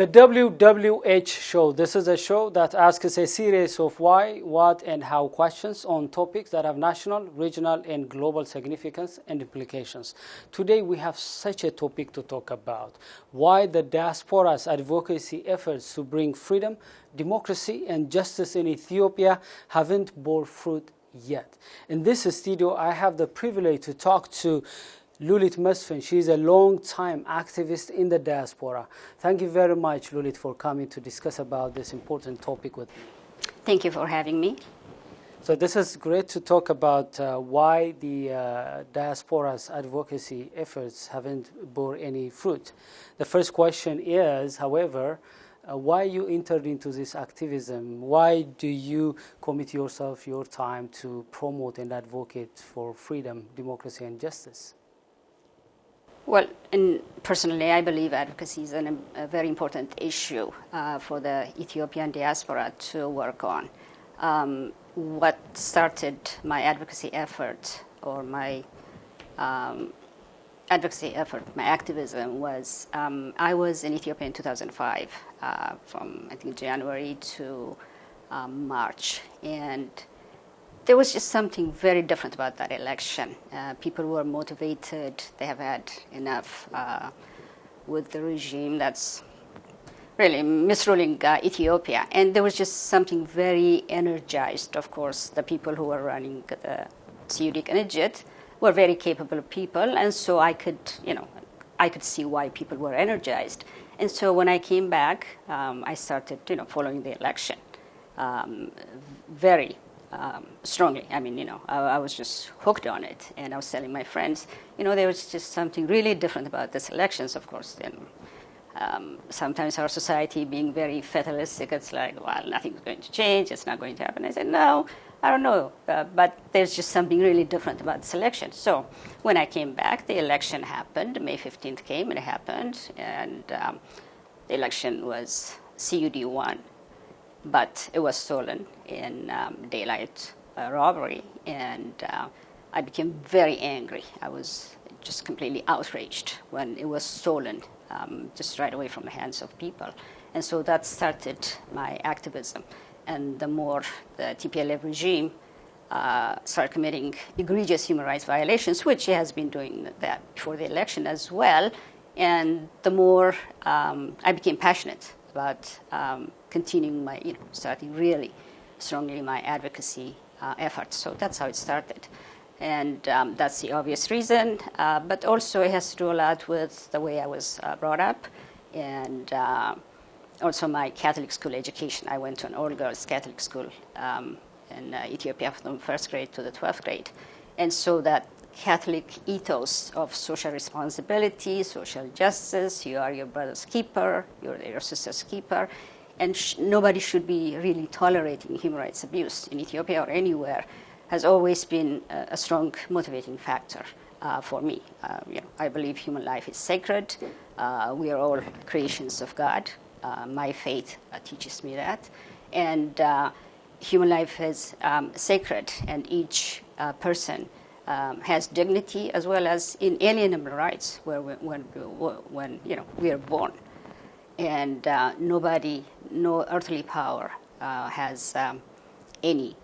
The WWH show. This is a show that asks a series of why, what, and how questions on topics that have national, regional, and global significance and implications. Today we have such a topic to talk about: why the diaspora's advocacy efforts to bring freedom, democracy, and justice in Ethiopia haven't bore fruit yet. In this studio, I have the privilege to talk to Lulit Mesfin. She's a long-time activist in the diaspora. Thank you very much, Lulit, for coming to discuss about this important topic with me. Thank you for having me. So this is great to talk about why the diaspora's advocacy efforts haven't bore any fruit. The first question is, however, why you entered into this activism? Why do you commit yourself, your time to promote and advocate for freedom, democracy, and justice? Well, personally, I believe advocacy is a very important issue for the Ethiopian diaspora to work on. What started my advocacy effort, or my activism, was I was in Ethiopia in 2005, from I think January to March, and there was just something very different about that election. People were motivated. They have had enough with the regime that's really misruling Ethiopia. And there was just something very energized. Of course, the people who were running the CUD Assegid were very capable people. And so I could see why people were energized. And so when I came back, I started, following the election very strongly. I mean, I was just hooked on it, and I was telling my friends, there was just something really different about these elections. Of course, then sometimes our society being very fatalistic, it's like, well, nothing's going to change, it's not going to happen. I said, no, I don't know, but there's just something really different about this election. So when I came back, the election happened. May 15th came, and it happened, and the election was CUD won. But it was stolen in daylight robbery, and I became very angry. I was just completely outraged when it was stolen just right away from the hands of people. And so that started my activism. And the more the TPLF regime started committing egregious human rights violations, which it has been doing that before the election as well, and the more I became passionate about continuing my, starting really strongly my advocacy efforts. So that's how it started. And that's the obvious reason. But also it has to do a lot with the way I was brought up, and also my Catholic school education. I went to an all-girls Catholic school in Ethiopia from first grade to the 12th grade. And so that Catholic ethos of social responsibility, social justice, you are your brother's keeper, you're your sister's keeper, and nobody should be really tolerating human rights abuse in Ethiopia or anywhere, has always been a strong motivating factor for me. I believe human life is sacred. We are all creations of God. My faith teaches me that. And human life is sacred, and each person has dignity as well as inalienable rights when we are born. And no earthly power has any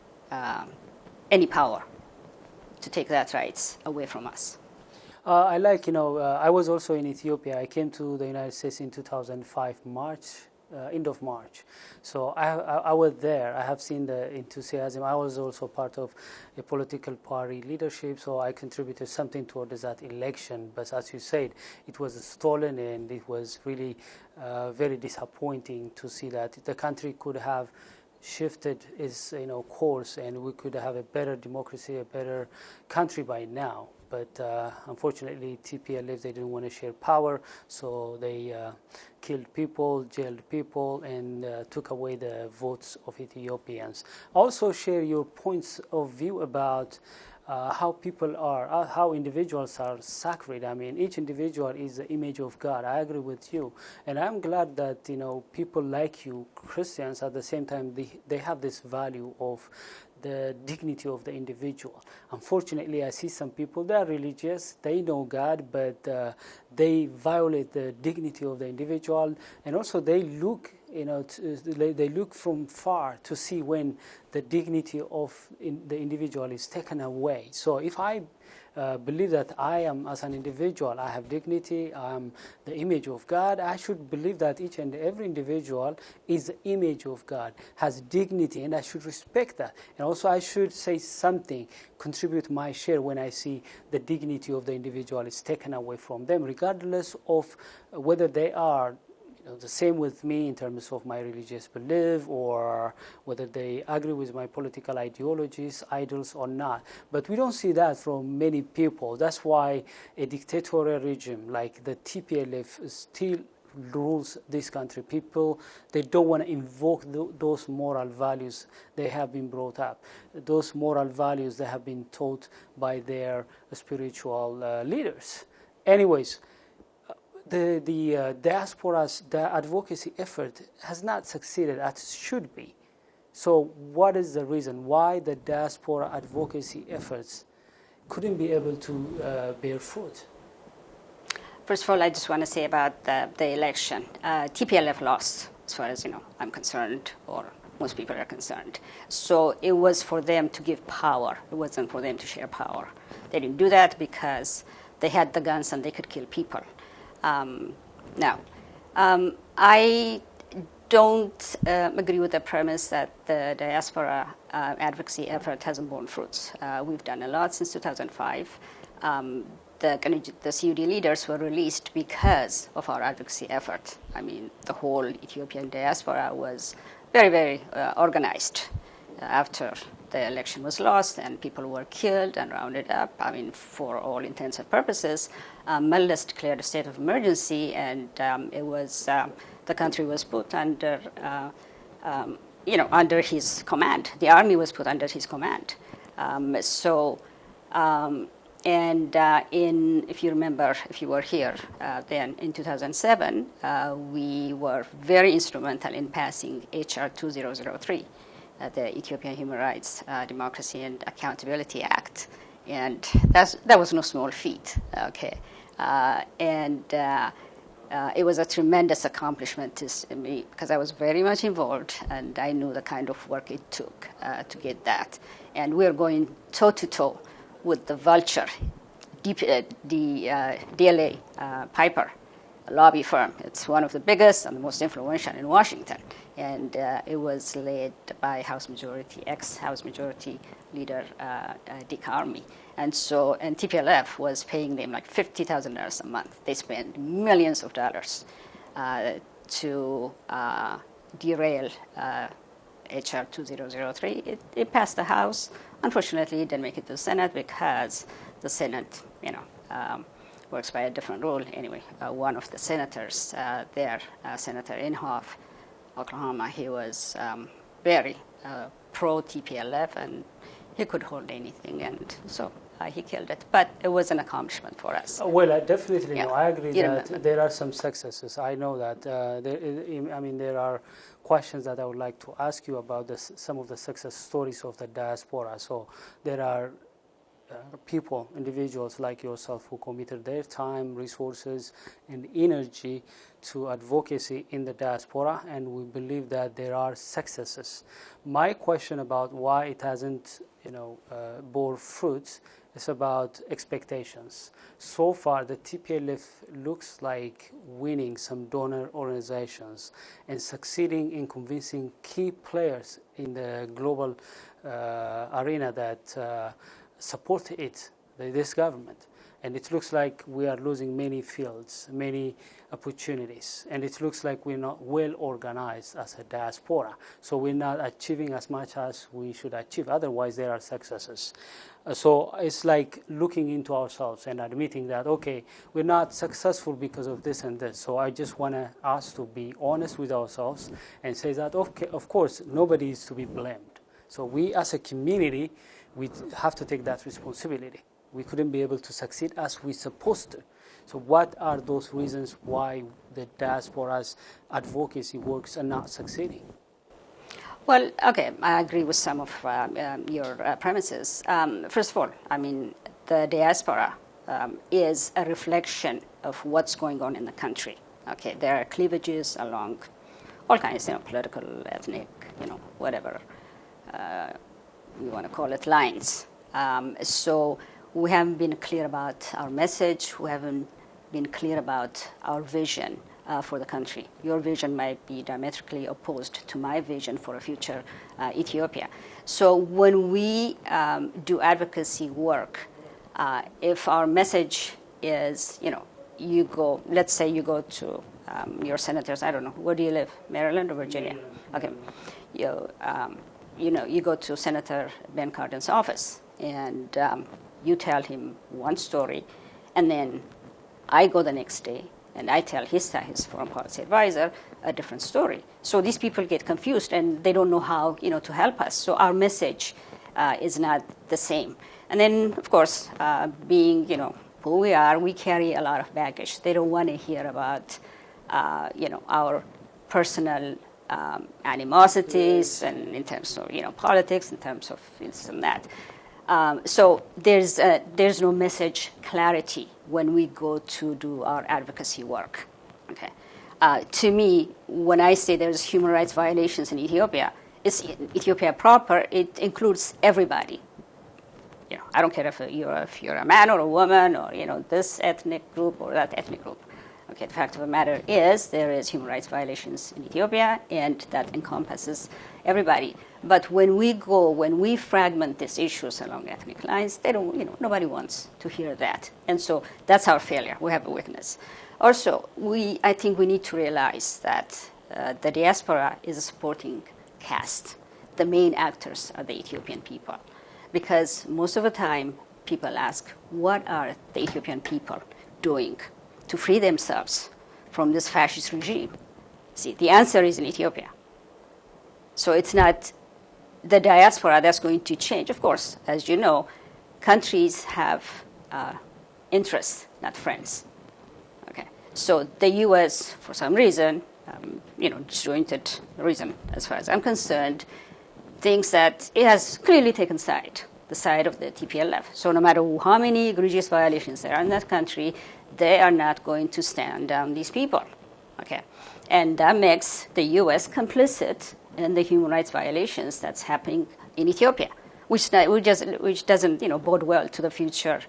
power to take that rights away from us. I was also in Ethiopia. I came to the United States in 2005, end of March. So I was there. I have seen the enthusiasm. I was also part of a political party leadership, so I contributed something towards that election. But as you said, it was stolen, and it was really very disappointing to see that the country could have shifted its course, and we could have a better democracy, a better country by now. But unfortunately, TPLF, they didn't want to share power, so they killed people, jailed people, and took away the votes of Ethiopians. Also share your points of view about how people are, how individuals are sacred. I mean, each individual is the image of God. I agree with you. And I'm glad that, people like you, Christians, at the same time, they have this value of the dignity of the individual. Unfortunately, I see some people, they are religious, they know God, but they violate the dignity of the individual, and also they look, they look from far to see when the dignity of the individual is taken away. So if I believe that I am, as an individual, I have dignity, I am the image of God, I should believe that each and every individual is the image of God, has dignity, and I should respect that. And also I should say something, contribute my share when I see the dignity of the individual is taken away from them, regardless of whether they are the same with me in terms of my religious belief, or whether they agree with my political ideologies, idols or not. But we don't see that from many people. That's why a dictatorial regime like the TPLF still rules this country. People, they don't want to invoke those moral values they have been brought up. Those moral values they have been taught by their spiritual leaders. Anyways, the diaspora's advocacy effort has not succeeded as it should be. So what is the reason why the diaspora advocacy efforts couldn't be able to bear fruit? First of all, I just want to say about the election. TPLF lost, as far as I'm concerned, or most people are concerned. So it was for them to give power. It wasn't for them to share power. They didn't do that because they had the guns and they could kill people. Now, I don't agree with the premise that the diaspora advocacy effort hasn't borne fruits. We've done a lot since 2005. The CUD leaders were released because of our advocacy effort. I mean, the whole Ethiopian diaspora was very, very organized after the election was lost and people were killed and rounded up. I mean, for all intents and purposes, Meldes declared a state of emergency, and it was the country was put under, under his command. The army was put under his command. If you remember, if you were here, then in 2007, we were very instrumental in passing HR 2003. The Ethiopian Human Rights, Democracy and Accountability Act, and that was no small feat. Okay, it was a tremendous accomplishment to me because I was very much involved and I knew the kind of work it took to get that. And we're going toe to toe with the vulture, the DLA Piper lobby firm. It's one of the biggest and the most influential in Washington. And it was led by ex-House Majority Leader Dick Armey. And TPLF was paying them like $50,000 a month. They spent millions of dollars to derail HR 2003. It passed the House. Unfortunately, it didn't make it to the Senate because the Senate, works by a different rule. Anyway, one of the senators there, Senator Inhofe, Oklahoma, he was very pro-TPLF, and he could hold anything, and so he killed it. But it was an accomplishment for us. Well, I definitely know. I agree that there are some successes. I know that. There are questions that I would like to ask you about some of the success stories of the diaspora. So there are people, individuals like yourself who committed their time, resources, and energy to advocacy in the diaspora, and we believe that there are successes. My question about why it hasn't, bore fruits is about expectations. So far, the TPLF looks like winning some donor organizations and succeeding in convincing key players in the global arena that support this government. And it looks like we are losing many fields, many opportunities. And it looks like we're not well organized as a diaspora. So we're not achieving as much as we should achieve. Otherwise, there are successes. So it's like looking into ourselves and admitting that, okay, we're not successful because of this and this. So I just want us to be honest with ourselves and say that, okay, of course, nobody is to be blamed. So we as a community, we have to take that responsibility. We couldn't be able to succeed as we're supposed to. So what are those reasons why the diaspora's advocacy works are not succeeding? Well, okay, I agree with some of your premises. First of all, I mean, the diaspora is a reflection of what's going on in the country. Okay, there are cleavages along all kinds, political, ethnic, whatever you want to call it, lines. So we haven't been clear about our message. We haven't been clear about our vision for the country. Your vision might be diametrically opposed to my vision for a future Ethiopia. So when we do advocacy work, if our message is, you go, let's say you go to your senators, I don't know, where do you live, Maryland or Virginia? Okay, you go to Senator Ben Cardin's office and you tell him one story, and then I go the next day and I tell his foreign policy advisor a different story. So these people get confused and they don't know how to help us. So our message is not the same. And then, of course, being who we are, we carry a lot of baggage. They don't want to hear about our personal animosities and in terms of politics, in terms of this and that. So there's no message clarity when we go to do our advocacy work. Okay, to me, when I say there's human rights violations in Ethiopia, it's Ethiopia proper. It includes everybody. I don't care if you're a man or a woman or this ethnic group or that ethnic group. Okay, the fact of the matter is there is human rights violations in Ethiopia, and that encompasses everybody. But when we fragment these issues along ethnic lines, they don't, nobody wants to hear that. And so that's our failure. We have a weakness. Also, I think we need to realize that the diaspora is a supporting cast. The main actors are the Ethiopian people. Because most of the time, people ask, what are the Ethiopian people doing to free themselves from this fascist regime? See, the answer is in Ethiopia. So it's not the diaspora that's going to change. Of course, as you know, countries have interests, not friends. Okay, so the U.S., for some reason, disjointed reason, as far as I'm concerned, thinks that it has clearly taken the side of the TPLF. So no matter how many egregious violations there are in that country, they are not going to stand down these people. Okay, and that makes the U.S. complicit in the human rights violations that's happening in Ethiopia, which doesn't bode well to the future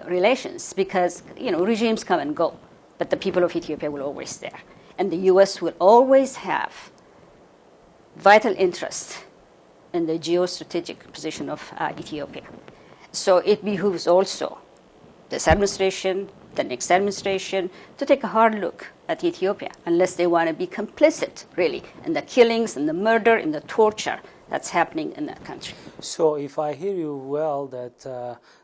relations, because regimes come and go, but the people of Ethiopia will always stay there, and the U.S. will always have vital interest in the geostrategic position of Ethiopia. So it behooves also this administration, the next administration, to take a hard look at Ethiopia, unless they want to be complicit, really, in the killings, in the murder, in the torture that's happening in that country. So if I hear you well, that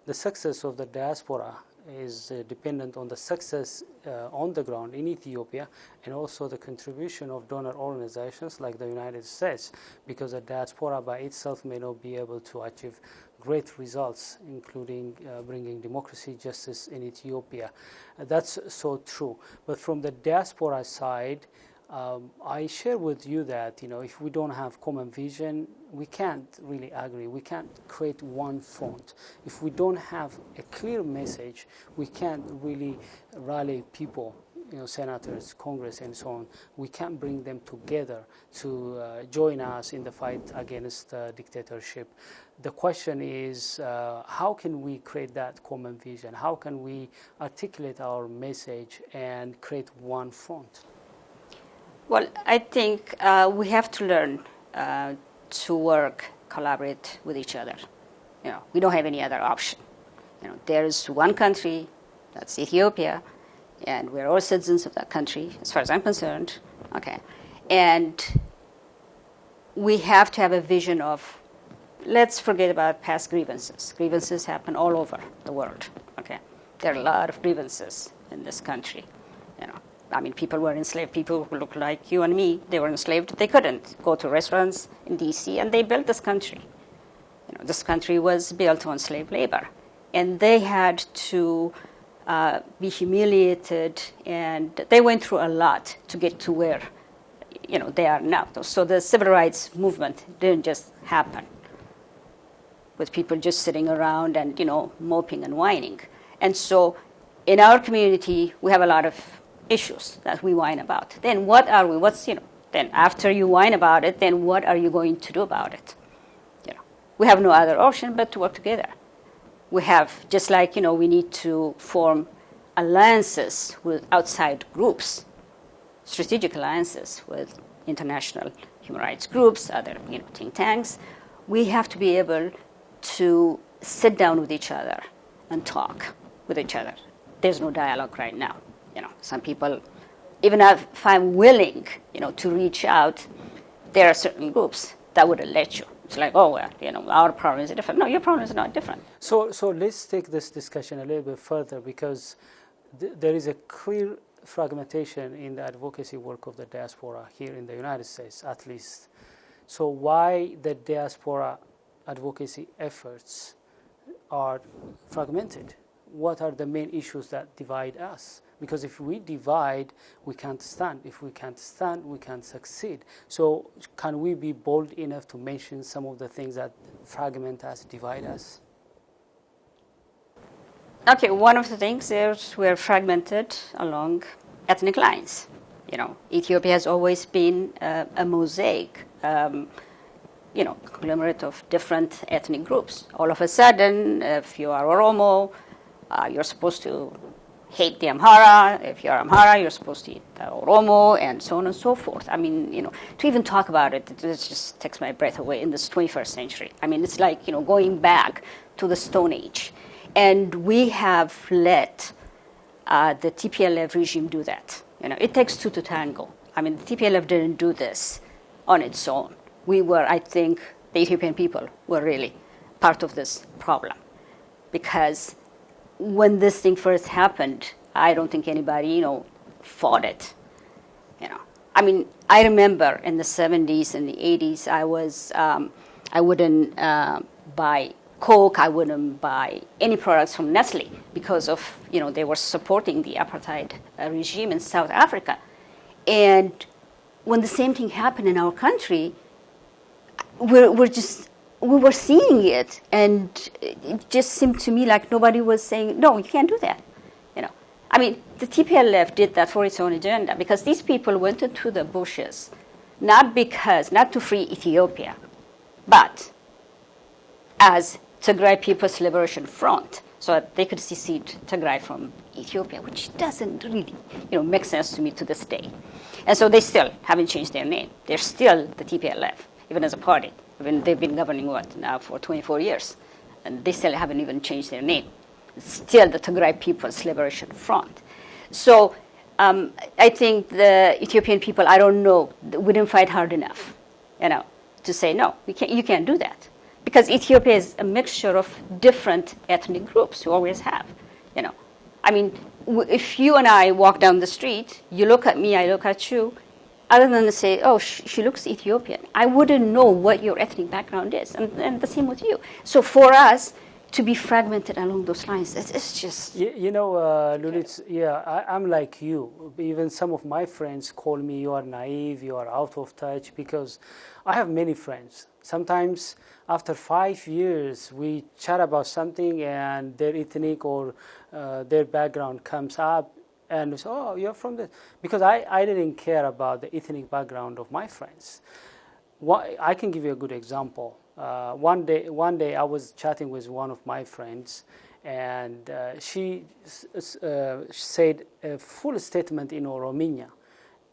the success of the diaspora is dependent on the success on the ground in Ethiopia, and also the contribution of donor organizations like the United States, because the diaspora by itself may not be able to achieve great results, including bringing democracy, justice in Ethiopia. That's so true. But from the diaspora side, I share with you that if we don't have common vision, we can't really agree. We can't create one front. If we don't have a clear message, we can't really rally people, senators, Congress, and so on. We can't bring them together to join us in the fight against dictatorship. The question is, how can we create that common vision? How can we articulate our message and create one front? Well, I think we have to learn to collaborate with each other. We don't have any other option. There's one country, that's Ethiopia, and we're all citizens of that country, as far as I'm concerned. Okay, and we have to have a vision of, let's forget about past grievances. Grievances happen all over the world. Okay, there are a lot of grievances in this country. People were enslaved. People who look like you and me, they were enslaved. They couldn't go to restaurants in D.C., and they built this country. This country was built on slave labor. And they had to be humiliated, and they went through a lot to get to where they are now. So the civil rights movement didn't just happen with people just sitting around and, moping and whining. And so in our community, we have a lot of issues that we whine about. Then then after you whine about it, then what are you going to do about it? We have no other option but to work together. We have, just like, we need to form alliances with outside groups, strategic alliances with international human rights groups, other think tanks. We have to be able to sit down with each other and talk with each other. There's no dialogue right now. Some people, even if I'm willing, to reach out, there are certain groups that wouldn't let you. It's like, oh, well, our problem is different. No, your problem is not different. So let's take this discussion a little bit further, because there is a clear fragmentation in the advocacy work of the diaspora here in the United States, at least. So why the diaspora advocacy efforts are fragmented? What are the main issues that divide us? Because if we divide, we can't stand. If we can't stand, we can't succeed. So can we be bold enough to mention some of the things that fragment us, divide us? Okay, one of the things is we're fragmented along ethnic lines. Ethiopia has always been a mosaic, conglomerate of different ethnic groups. All of a sudden, if you are Oromo, you're supposed to hate the Amhara. If you're Amhara, you're supposed to hate the Oromo, and so on and so forth. To even talk about it just takes my breath away in this 21st century. It's like, going back to the Stone Age. And we have let the TPLF regime do that. It takes two to tango. The TPLF didn't do this on its own. I think the Ethiopian people were really part of this problem. Because when this thing first happened, I don't think anybody, fought it. I remember in the 70s and the 80s, I wouldn't buy Coke, I wouldn't buy any products from Nestle because of, they were supporting the apartheid regime in South Africa. And when the same thing happened in our country, we were seeing it, and it just seemed to me like nobody was saying, no, you can't do that. The TPLF did that for its own agenda, because these people went into the bushes, not to free Ethiopia, but as Tigray People's Liberation Front, so that they could secede Tigray from Ethiopia, which doesn't really, make sense to me to this day. And so they still haven't changed their name. They're still the TPLF, even as a party. They've been governing, now for 24 years, and they still haven't even changed their name. It's still the Tigray People's Liberation Front. So I think the Ethiopian people, I don't know, we didn't fight hard enough, to say, no, you can't do that. Because Ethiopia is a mixture of different ethnic groups, you always have, if you and I walk down the street, you look at me, I look at you, other than to say, oh, she looks Ethiopian, I wouldn't know what your ethnic background is, and the same with you. So for us to be fragmented along those lines, it's just... Lulit, I'm like you. Even some of my friends call me, you are naive, you are out of touch, because I have many friends. Sometimes after 5 years, we chat about something and their ethnic or their background comes up, and we say, oh, you're from this. Because I didn't care about the ethnic background of my friends. I can give you a good example. One day I was chatting with one of my friends, and she said a full statement in Oromia.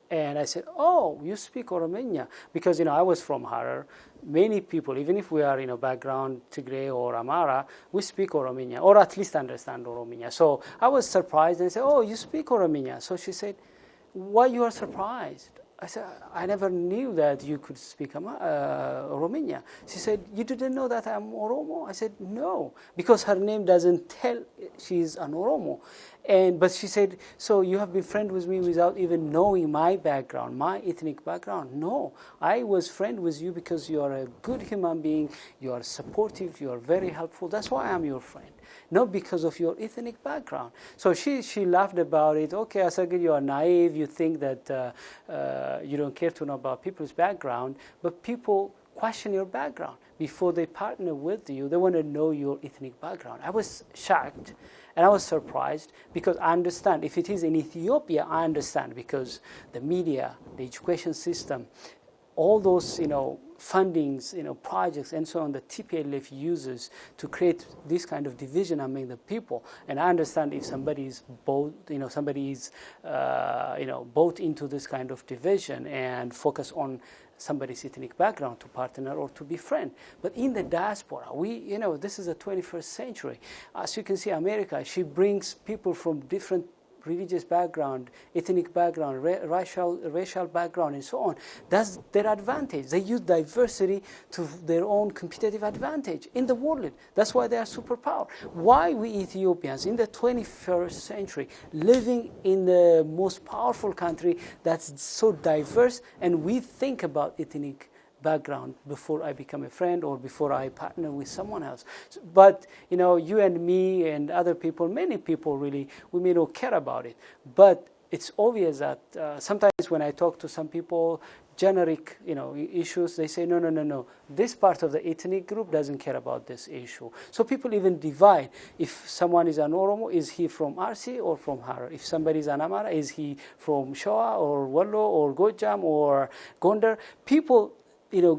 And I said, oh, you speak Oromia? Because, I was from Harar. Many people, even if we are, background Tigray or Amhara, we speak Oromia, or at least understand Oromia. So I was surprised, and I said, oh, you speak Oromia? So she said, why you are surprised? I said, I never knew that you could speak Oromia. She said, you didn't know that I'm Oromo? I said, no, because her name doesn't tell she's an Oromo. But she said, so you have been friends with me without even knowing my background, my ethnic background? No, I was friend with you because you are a good human being, you are supportive, you are very helpful. That's why I'm your friend. not because of your ethnic background. So she laughed about it. Okay, Assegid, you are naive. You think that you don't care to know about people's background, but people question your background before they partner with you. They want to know your ethnic background. I was shocked and I was surprised, because I understand if it is in Ethiopia, I understand, because the media, the education system, all those fundings, projects and so on, the TPLF uses to create this kind of division among the people. And I understand if somebody is bought into this kind of division and focus on somebody's ethnic background to partner or to befriend. But in the diaspora, this is the 21st century. As you can see, America, she brings people from different religious background, ethnic background, racial background, and so on. That's their advantage. They use diversity to their own competitive advantage in the world. That's why they are superpower. Why we Ethiopians in the 21st century living in the most powerful country that's so diverse, and we think about ethnic background before I become a friend or before I partner with someone else. But you and me and other people, many people really, we may not care about it. But it's obvious that sometimes when I talk to some people, generic issues, they say no. This part of the ethnic group doesn't care about this issue. So people even divide. If someone is an Oromo, is he from Arsi or from Harar? If somebody is an Amara, is he from Shoa or Wallo or Gojam or Gondar? People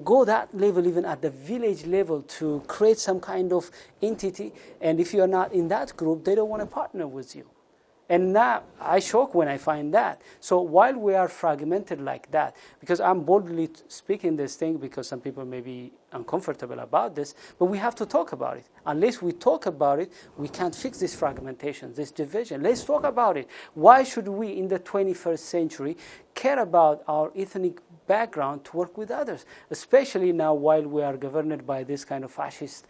go that level, even at the village level, to create some kind of entity. And if you're not in that group, they don't want to partner with you. And now I shock when I find that. So while we are fragmented like that, because I'm boldly speaking this thing because some people may be uncomfortable about this, but we have to talk about it. Unless we talk about it, we can't fix this fragmentation, this division. Let's talk about it. Why should we in the 21st century care about our ethnic background to work with others, especially now while we are governed by this kind of fascist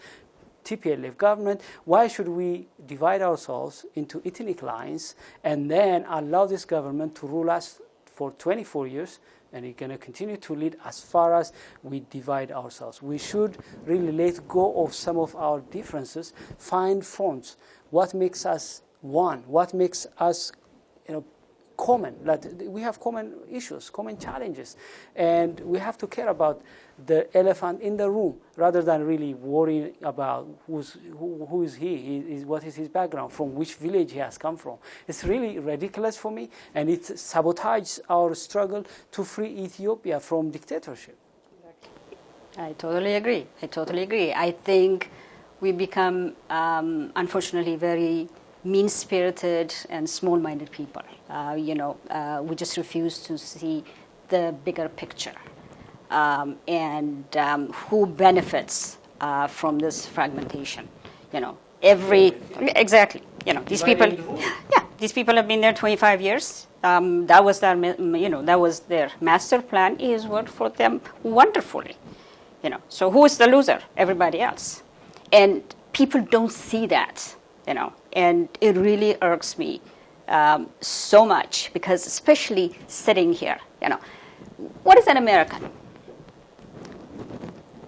TPLF government? Why should we divide ourselves into ethnic lines and then allow this government to rule us for 24 years, and it's going to continue to lead as far as we divide ourselves? We should really let go of some of our differences, find fronts. What makes us one? What makes us common? Like we have common issues, common challenges, and we have to care about the elephant in the room rather than really worrying about who is he, what is his background, from which village he has come from. It's really ridiculous for me, and it sabotages our struggle to free Ethiopia from dictatorship. I totally agree. I think we become, unfortunately, very mean-spirited and small-minded people. We just refuse to see the bigger picture and who benefits from this fragmentation. Exactly. These people have been there 25 years. That was their master plan. It worked for them wonderfully. So who is the loser? Everybody else, and people don't see that. And it really irks me so much, because especially sitting here, what is an American?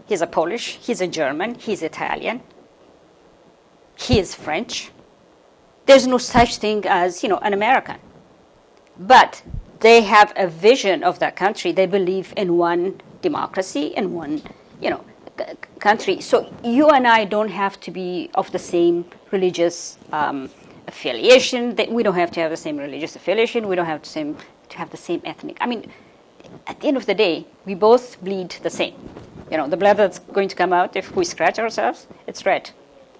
He's a Polish, he's a German, he's Italian, he is French. There's no such thing as, an American. But they have a vision of that country. They believe in one democracy, in one, country. So you and I don't have to be of the same religious affiliation. We don't have to have the same religious affiliation. We don't have to have the same ethnic. I mean, at the end of the day, we both bleed the same. The blood that's going to come out if we scratch ourselves, it's red.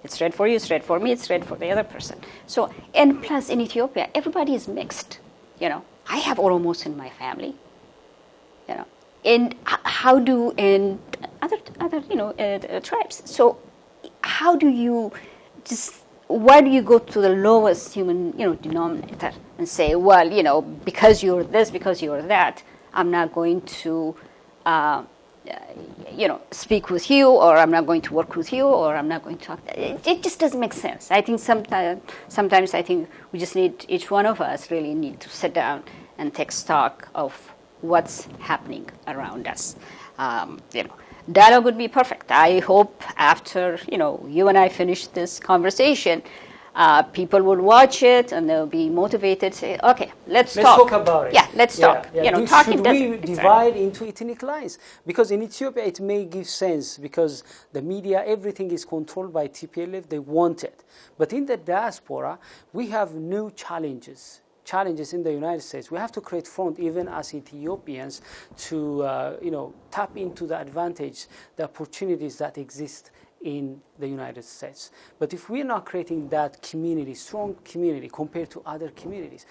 It's red for you, it's red for me, it's red for the other person. So, and plus in Ethiopia, everybody is mixed. I have Oromos in my family. And how do in other tribes? So, how do you why do you go to the lowest human denominator and say, well, because you're this, because you're that, I'm not going to speak with you, or I'm not going to work with you, or I'm not going to talk. It just doesn't make sense. I think sometimes I think we just need, each one of us really need to sit down and take stock of what's happening around us. dialogue would be perfect. I hope after, you and I finish this conversation, people will watch it and they'll be motivated to say, okay, let's talk about it. Yeah, let's talk. Talking should we divide into ethnic lines? Because in Ethiopia, it may give sense because the media, everything is controlled by TPLF. They want it. But in the diaspora, we have new challenges in the United States. We have to create front, even as Ethiopians, to tap into the advantage, the opportunities that exist in the United States. But if we're not creating that community, strong community compared to other communities,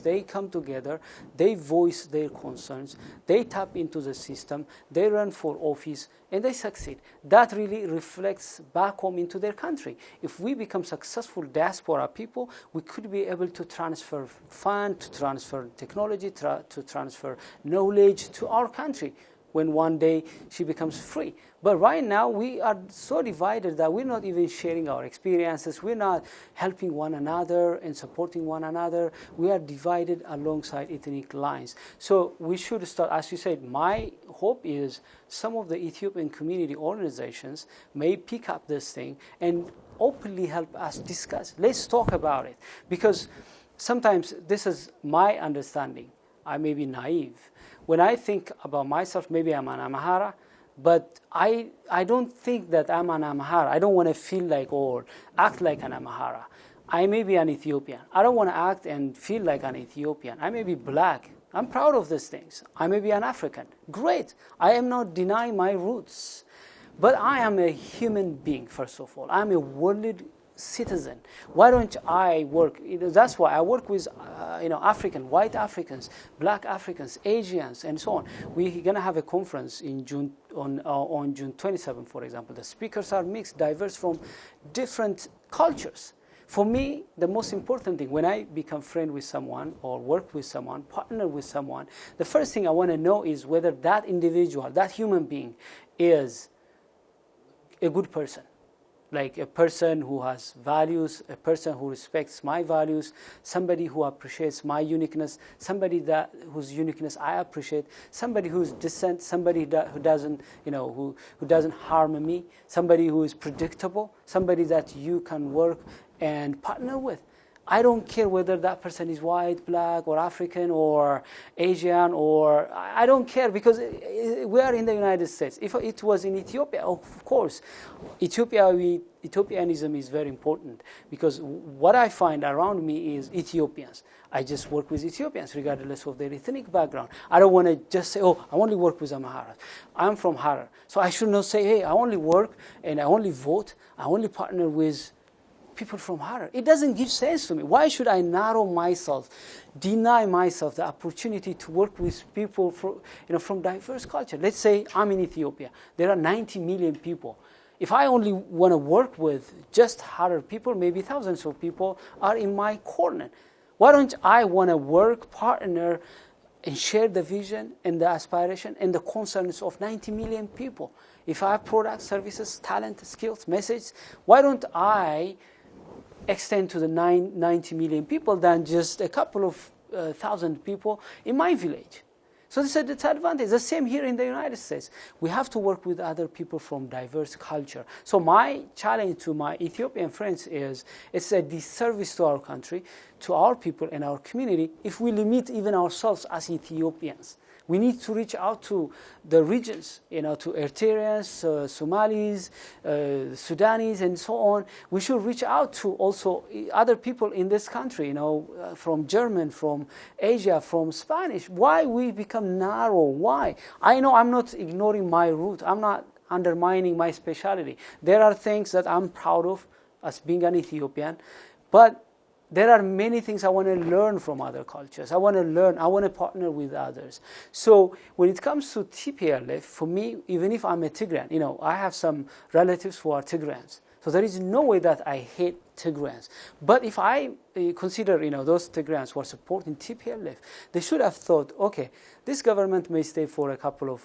they come together, they voice their concerns, they tap into the system, they run for office, and they succeed. That really reflects back home into their country. If we become successful diaspora people, we could be able to transfer funds, to transfer technology, to transfer knowledge to our country when one day she becomes free. But right now, we are so divided that we're not even sharing our experiences. We're not helping one another and supporting one another. We are divided alongside ethnic lines. So we should start, as you said, my hope is some of the Ethiopian community organizations may pick up this thing and openly help us discuss. Let's talk about it. Because sometimes this is my understanding. I may be naive. When I think about myself, maybe I'm an Amhara, but I don't think that I'm an Amhara. I don't want to feel like or act like an Amhara. I may be an Ethiopian. I don't want to act and feel like an Ethiopian. I may be black. I'm proud of these things. I may be an African. Great. I am not denying my roots. But I am a human being, first of all. I'm a world citizen. Why don't I work? That's why I work with African, white Africans, black Africans, Asians, and so on. We're gonna have a conference in June on June 27th, for example. The speakers are mixed, diverse from different cultures. For me, the most important thing when I become friend with someone or work with someone, partner with someone, the first thing I want to know is whether that individual, that human being, is a good person. Like a person who has values, a person who respects my values, somebody who appreciates my uniqueness, somebody whose uniqueness I appreciate, somebody who's decent, somebody who doesn't, who doesn't harm me, somebody who is predictable, somebody that you can work and partner with. I don't care whether that person is white, black, or African, or Asian, or I don't care because we are in the United States. If it was in Ethiopia, of course, Ethiopianism is very important because what I find around me is Ethiopians. I just work with Ethiopians regardless of their ethnic background. I don't want to just say, oh, I only work with Amharas. I'm from Harar. So I should not say, hey, I only work and I only vote, I only partner with people from Harar. It doesn't give sense to me. Why should I narrow myself, deny myself the opportunity to work with people from diverse culture? Let's say I'm in Ethiopia. There are 90 million people. If I only want to work with just Harar people, maybe thousands of people are in my corner. Why don't I want to work, partner, and share the vision and the aspiration and the concerns of 90 million people? If I have products, services, talent, skills, message, why don't I extend to the 90 million people than just a couple of thousand people in my village? So this is a disadvantage. The same here in the United States. We have to work with other people from diverse culture. So my challenge to my Ethiopian friends is it's a disservice to our country, to our people and our community if we limit even ourselves as Ethiopians. We need to reach out to the regions, to Eritreans, Somalis, Sudanese, and so on. We should reach out to also other people in this country, from German, from Asia, from Spanish. Why we become narrow? Why? I know I'm not ignoring my root. I'm not undermining my specialty. There are things that I'm proud of as being an Ethiopian, but there are many things I want to learn from other cultures. I want to partner with others. So when it comes to TPLF, for me, even if I'm a Tigrayan, I have some relatives who are Tigrayans. So there is no way that I hate Tigrayans. But if I consider, those Tigrayans who are supporting TPLF, they should have thought, okay, this government may stay for a couple of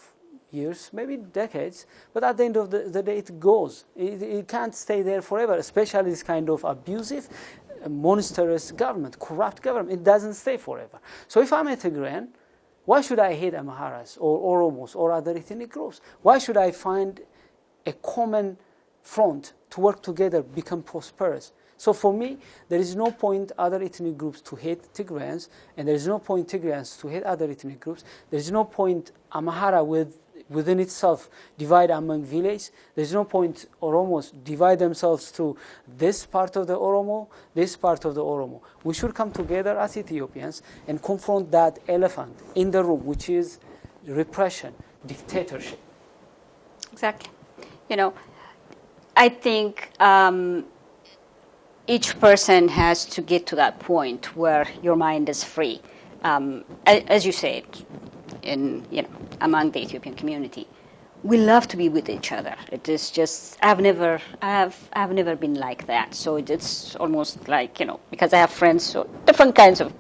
years, maybe decades, but at the end of the day, it goes. It can't stay there forever, especially this kind of abusive, monstrous government, corrupt government. It doesn't stay forever. So if I'm a Tigrayan, Why should I hate Amharas or Oromos or other ethnic groups? Why should I find a common front to work together, become prosperous? So for me, there is no point other ethnic groups to hate Tigrayans, and there is no point Tigrayans to hate other ethnic groups. There is no point Amhara within itself divide among villages. There is no point Oromos divide themselves to this part of the Oromo, this part of the Oromo. We should come together as Ethiopians and confront that elephant in the room, which is repression, dictatorship. Exactly. I think each person has to get to that point where your mind is free. As you said, among the Ethiopian community, we love to be with each other. It is just I've never been like that. So it's almost like because I have friends, so different kinds of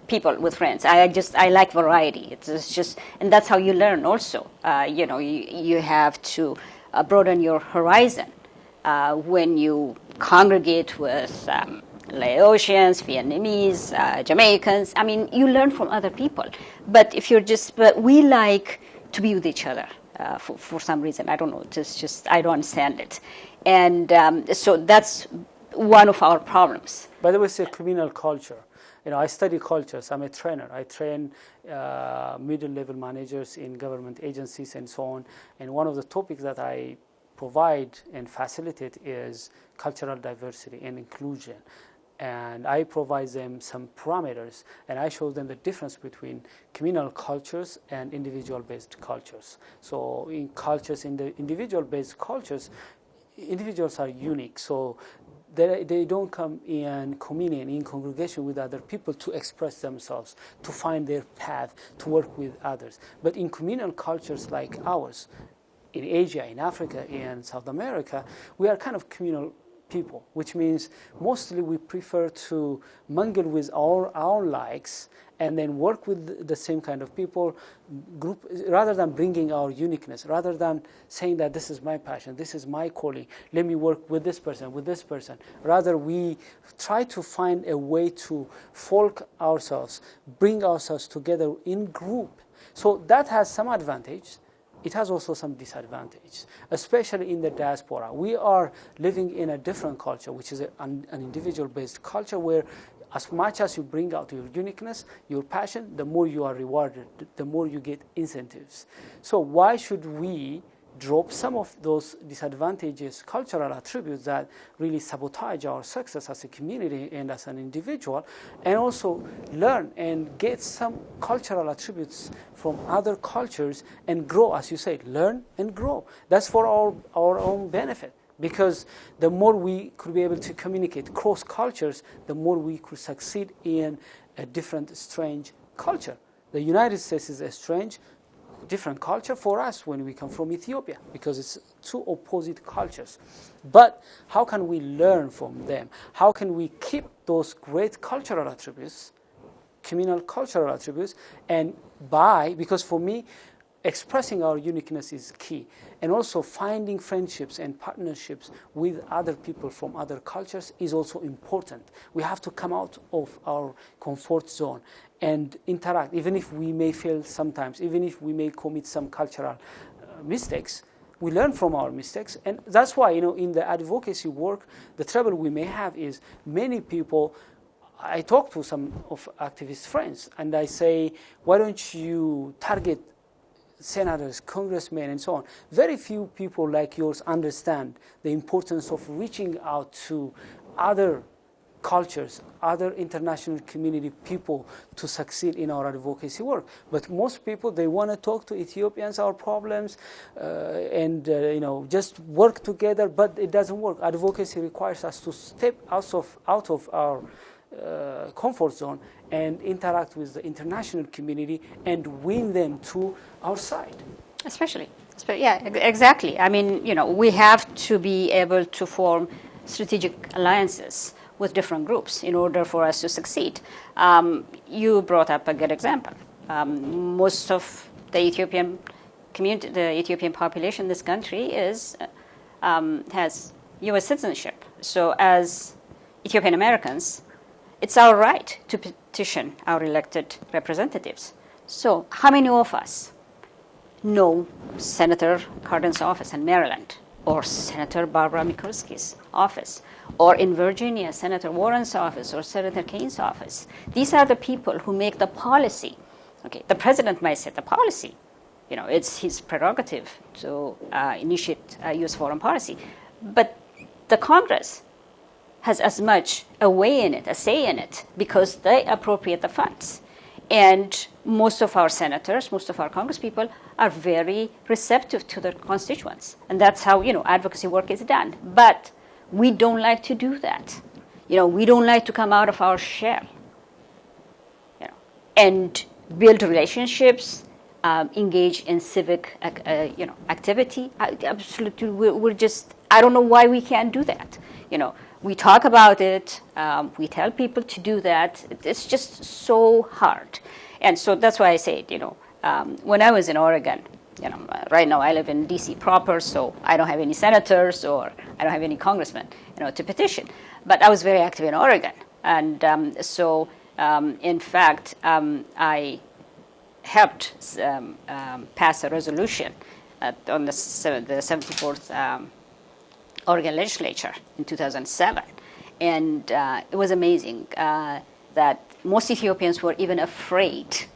people with friends. I like variety. It's just, and that's how you learn. Also, you have to broaden your horizon when you congregate with Laotians, Vietnamese, Jamaicans. I mean, you learn from other people. But but we like to be with each other for some reason. I don't know. It's just I don't understand it, and so that's one of our problems. By the way, it's a communal culture. I study cultures. I'm a trainer. I train middle-level managers in government agencies and so on. And one of the topics that I provide and facilitate is cultural diversity and inclusion. And I provide them some parameters, and I show them the difference between communal cultures and individual-based cultures. So in the individual-based cultures, individuals are unique. So they don't come in communion, in congregation with other people to express themselves, to find their path, to work with others. But in communal cultures like ours, in Asia, in Africa, in South America, we are kind of communal people, which means mostly we prefer to mingle with our likes and then work with the same kind of people, group, rather than bringing our uniqueness, rather than saying that this is my passion, this is my calling, let me work with this person, with this person. Rather, we try to find a way to folk ourselves, bring ourselves together in group. So that has some advantage. It has also some disadvantages, especially in the diaspora. We are living in a different culture, which is an individual-based culture where as much as you bring out your uniqueness, your passion, the more you are rewarded, the more you get incentives. So why should we drop some of those disadvantageous cultural attributes that really sabotage our success as a community and as an individual, and also learn and get some cultural attributes from other cultures and grow, as you said, learn and grow. That's for our own benefit, because the more we could be able to communicate cross cultures, the more we could succeed in a different, strange culture. The United States is a strange, different culture for us when we come from Ethiopia, because it's two opposite cultures. But how can we learn from them? How can we keep those great cultural attributes, communal cultural attributes, and because for me, expressing our uniqueness is key, and also finding friendships and partnerships with other people from other cultures is also important. We have to come out of our comfort zone and interact, even if we may fail sometimes, even if we may commit some cultural mistakes. We learn from our mistakes, and that's why, in the advocacy work, the trouble we may have is many people. I talk to some of activist friends, and I say, why don't you target senators, congressmen, and so on? Very few people like yours understand the importance of reaching out to other cultures, other international community people to succeed in our advocacy work. But most people, they want to talk to Ethiopians, our problems, and just work together, but it doesn't work. Advocacy requires us to step out of our comfort zone and interact with the international community and win them to our side. Yeah, exactly. I mean, we have to be able to form strategic alliances with different groups in order for us to succeed. You brought up a good example. Most of the Ethiopian community, the Ethiopian population in this country has U.S. citizenship. So as Ethiopian Americans, it's our right to petition our elected representatives So how many of us know Senator Cardin's office in Maryland, or Senator Barbara Mikulski's office, or in Virginia, Senator Warren's office, or Senator Kane's office? These are the people who make the policy. Okay, the president might set the policy. You know, it's his prerogative to initiate U.S. foreign policy. But the Congress has as much a way in it, a say in it, because they appropriate the funds. And most of our senators, most of our congresspeople are very receptive to their constituents. And that's how, advocacy work is done. But we don't like to do that. We don't like to come out of our shell, and build relationships, engage in civic, activity. Absolutely, we're just, I don't know why we can't do that. We talk about it. We tell people to do that. It's just so hard. And so that's why I say, when I was in Oregon, right now I live in D.C. proper, so I don't have any senators or I don't have any congressmen, to petition. But I was very active in Oregon. And in fact, I helped pass a resolution on the 74th Oregon legislature in 2007. And it was amazing that most Ethiopians were even afraid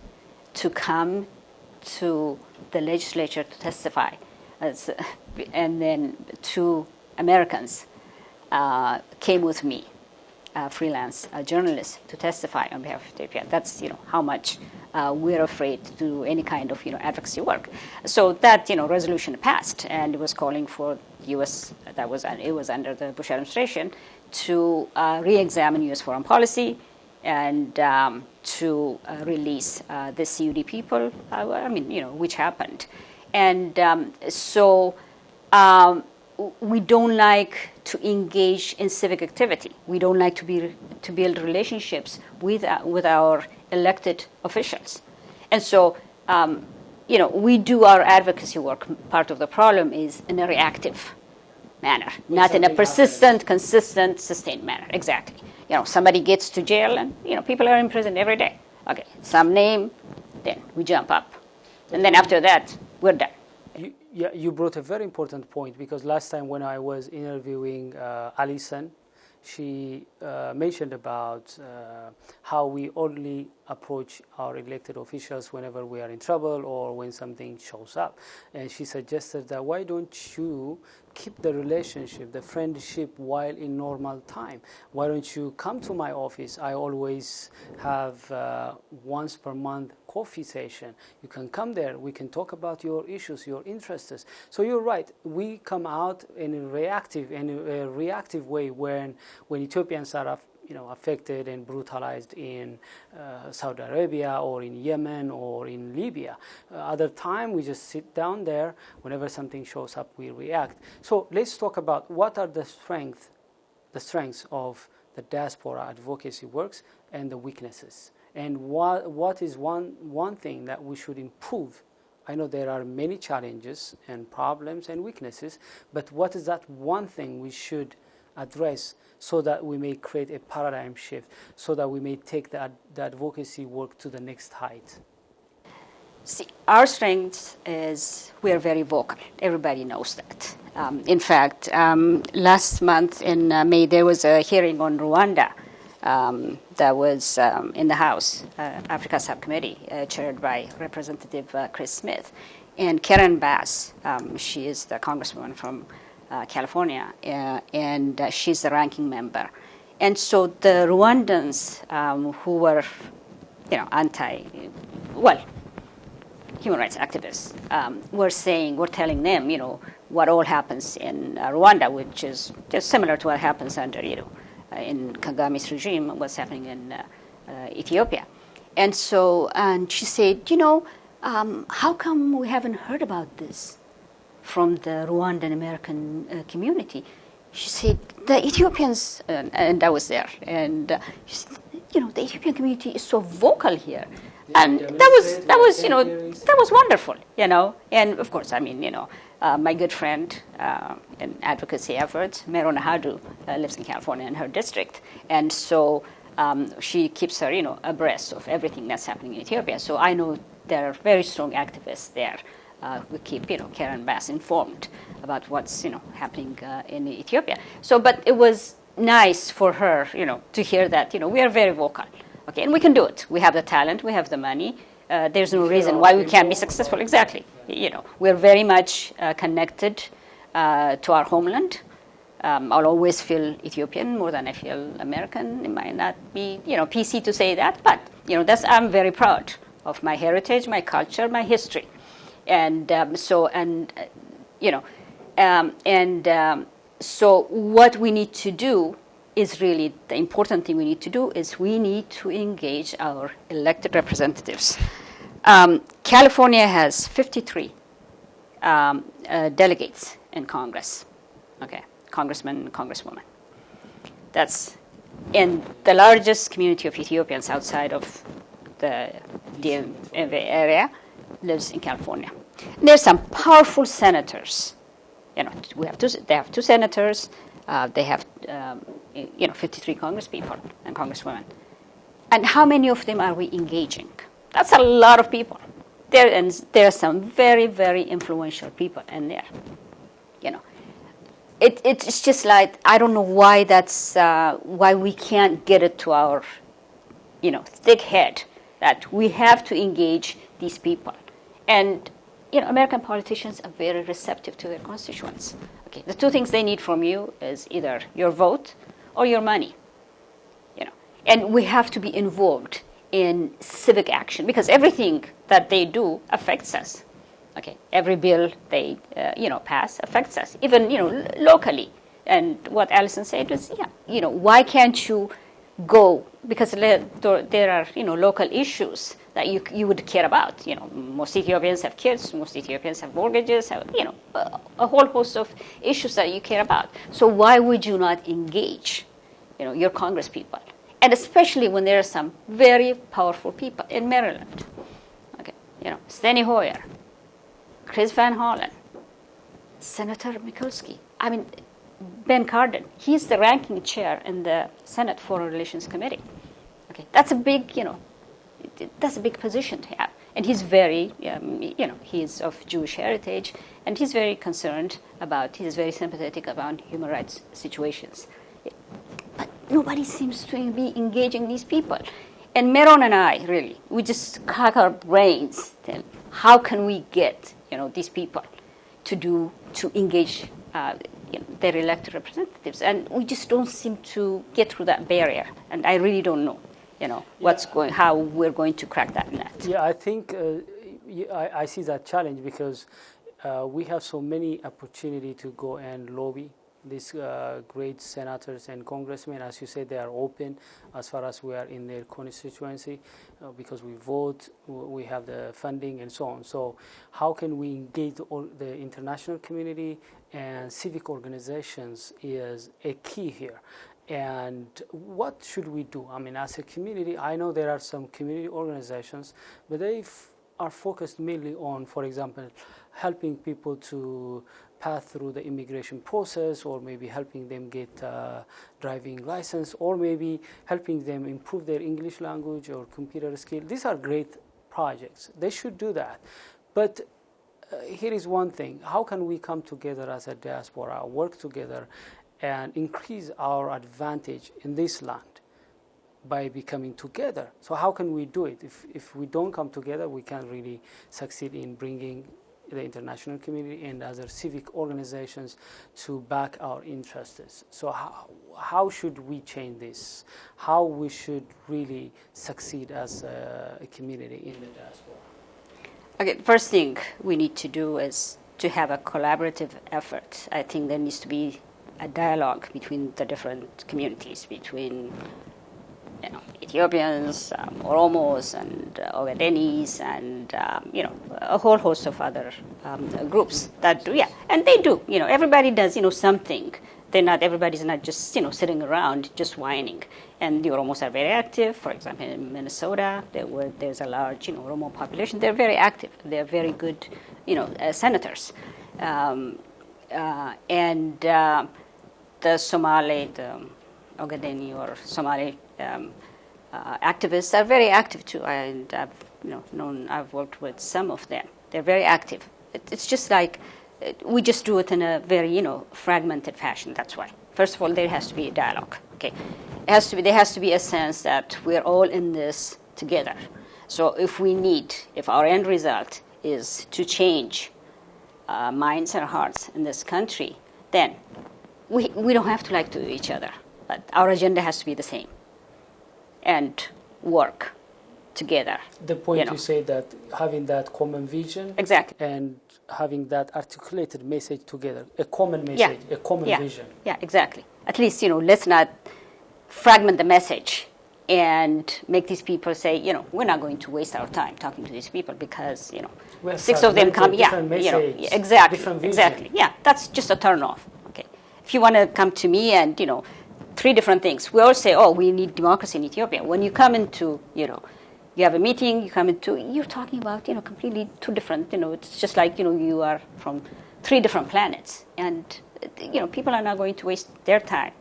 to come to the legislature to testify. And then 2 Americans came with me, freelance journalists, to testify on behalf of Ethiopia. That's how much we're afraid to do any kind of advocacy work. So that resolution passed, and it was calling for U.S. It was under the Bush administration to re-examine U.S. foreign policy and to release the CUD people. Which happened, and we don't like to engage in civic activity. We don't like to build relationships with our elected officials. And so, we do our advocacy work. Part of the problem is in a reactive manner, not in a persistent, consistent, sustained manner. Exactly. Somebody gets to jail and, people are in prison every day. Okay, some name, then we jump up. And then after that, we're done. You brought a very important point, because last time when I was interviewing Alison, she mentioned about how we only approach our elected officials whenever we are in trouble or when something shows up. And she suggested that why don't you keep the relationship, the friendship, while in normal time? Why don't you come to my office? I always have once per month coffee session. You can come there. We can talk about your issues, your interests. So you're right. We come out in a reactive way when Ethiopians are affected and brutalized in Saudi Arabia or in Yemen or in Libya. Other time we just sit down there. Whenever something shows up, we react. So let's talk about what are the strengths of the diaspora advocacy works and the weaknesses. And what is one thing that we should improve? I know there are many challenges and problems and weaknesses, but what is that one thing we should address so that we may create a paradigm shift, so that we may take the advocacy work to the next height? See, our strength is we are very vocal. Everybody knows that. In fact, last month in May, there was a hearing on Rwanda that was in the House, Africa Subcommittee, chaired by Representative Chris Smith. And Karen Bass, she is the congresswoman from California, and she's the ranking member. And so the Rwandans who were, human rights activists, were telling them, what all happens in Rwanda, which is just similar to what happens under, in Kagame's regime, what's happening in Ethiopia. And she said, how come we haven't heard about this from the Rwandan American community? She said, the Ethiopians, and I was there, and she said, the Ethiopian community is so vocal here. And that was wonderful, And of course, my good friend in advocacy efforts, Meron Ahadu, lives in California in her district, and so she keeps her, abreast of everything that's happening in Ethiopia. So I know there are very strong activists there. We keep, Karen Bass informed about what's, happening in Ethiopia. So, but it was nice for her, to hear that, we are very vocal, okay, and we can do it. We have the talent, we have the money. There's no reason why we can't be successful. Exactly, we're very much connected to our homeland. I'll always feel Ethiopian more than I feel American. It might not be, PC to say that, but I'm very proud of my heritage, my culture, my history, and so what we need to do is really the important thing. We need to do is we need to engage our elected representatives. California has 53 delegates in Congress. Okay. Congressman and congresswoman. That's in the largest community of Ethiopians outside of the DMV area lives in California. And there's some powerful senators. They have two senators. They have 53 congresspeople and congresswomen. And how many of them are we engaging? That's a lot of people. There are some very, very influential people in there. It's just like, I don't know why that's why we can't get it to our thick head that we have to engage these people. And American politicians are very receptive to their constituents. Okay, the two things they need from you is either your vote or your money. And we have to be involved in civic action because everything that they do affects us. Okay, every bill they pass affects us, even locally. And what Alison said was, why can't you go? Because there are local issues that you would care about. Most Ethiopians have kids, most Ethiopians have mortgages, have a whole host of issues that you care about. So why would you not engage, your Congress people, and especially when there are some very powerful people in Maryland. Okay, Steny Hoyer, Chris Van Hollen, Senator Mikulski. Ben Cardin. He's the ranking chair in the Senate Foreign Relations Committee. Okay, that's a big, that's a big position to have. And he's very, he's of Jewish heritage, and he's very he's very sympathetic about human rights situations. But nobody seems to be engaging these people. And Meron and I, really, we just crack our brains. Then how can we get these people to engage their elected representatives, and we just don't seem to get through that barrier. And I really don't know, how we're going to crack that nut. Yeah, I think I see that challenge because we have so many opportunity to go and lobby these great senators and congressmen. As you said, they are open as far as we are in their constituency because we vote, we have the funding and so on. So how can we engage the international community and civic organizations is a key here. And what should we do? As a community, I know there are some community organizations, but they are focused mainly on, for example, helping people to pass through the immigration process, or maybe helping them get a driving license, or maybe helping them improve their English language or computer skill. These are great projects. They should do that. But here is one thing. How can we come together as a diaspora, work together, and increase our advantage in this land by becoming together? So how can we do it? If we don't come together, we can't really succeed in bringing the international community and other civic organizations to back our interests. So how should we change this? How we should really succeed as a community in the diaspora? Okay, first thing we need to do is to have a collaborative effort. I think there needs to be a dialogue between the different communities, between Ethiopians, Oromos, and Ogadenis, and a whole host of other groups that do, and they do. Everybody does, something. Everybody's not just sitting around just whining. And the Oromos are very active. For example, in Minnesota, there's a large Oromo population. They're very active. They're very good, senators. And the Somali, the Ogadeni or Somali activists are very active too, and I've worked with some of them. They're very active. It's just like we just do it in a very fragmented fashion. That's why. First of all, there has to be a dialogue. Okay, there has to be a sense that we're all in this together. So if our end result is to change minds and hearts in this country, then we don't have to like to each other, but our agenda has to be the same, and work together. The point you say that having that common vision, exactly, and having that articulated message together, a common message, a common vision. Yeah, exactly. At least let's not fragment the message and make these people say, we're not going to waste our time talking to these people because, six of them come, exactly. Yeah, that's just a turn off. Okay. If you want to come to me and, three different things. We all say, we need democracy in Ethiopia. When you come into, you have a meeting, you're talking about, completely two different, it's just like, you are from three different planets. And, people are not going to waste their time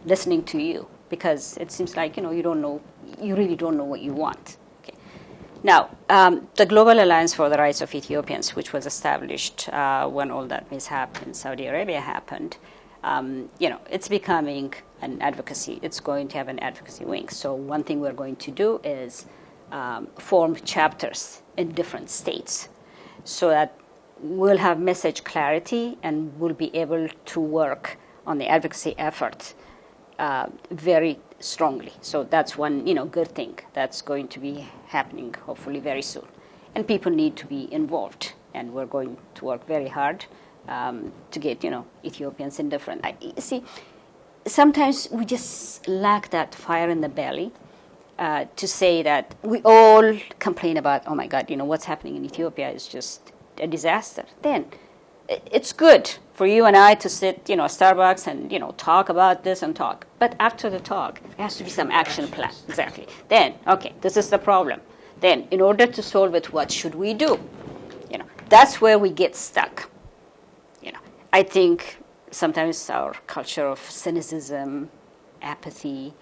listening to you, because it seems like, you really don't know what you want. Okay. Now, the Global Alliance for the Rights of Ethiopians, which was established when all that mishap in Saudi Arabia happened, it's becoming an advocacy. It's going to have an advocacy wing. So one thing we're going to do is form chapters in different states so that we'll have message clarity and we'll be able to work on the advocacy effort very strongly. So that's one, good thing that's going to be happening hopefully very soon. And people need to be involved, and we're going to work very hard to get, Ethiopians in different. See, sometimes we just lack that fire in the belly to say that we all complain about, oh my God, what's happening in Ethiopia is just a disaster. Then it's good for you and I to sit, at Starbucks and, talk about this and talk. But after the talk, there has to be some action plan. Exactly. Then, okay, this is the problem. Then, in order to solve it, what should we do? That's where we get stuck. I think sometimes our culture of cynicism, apathy,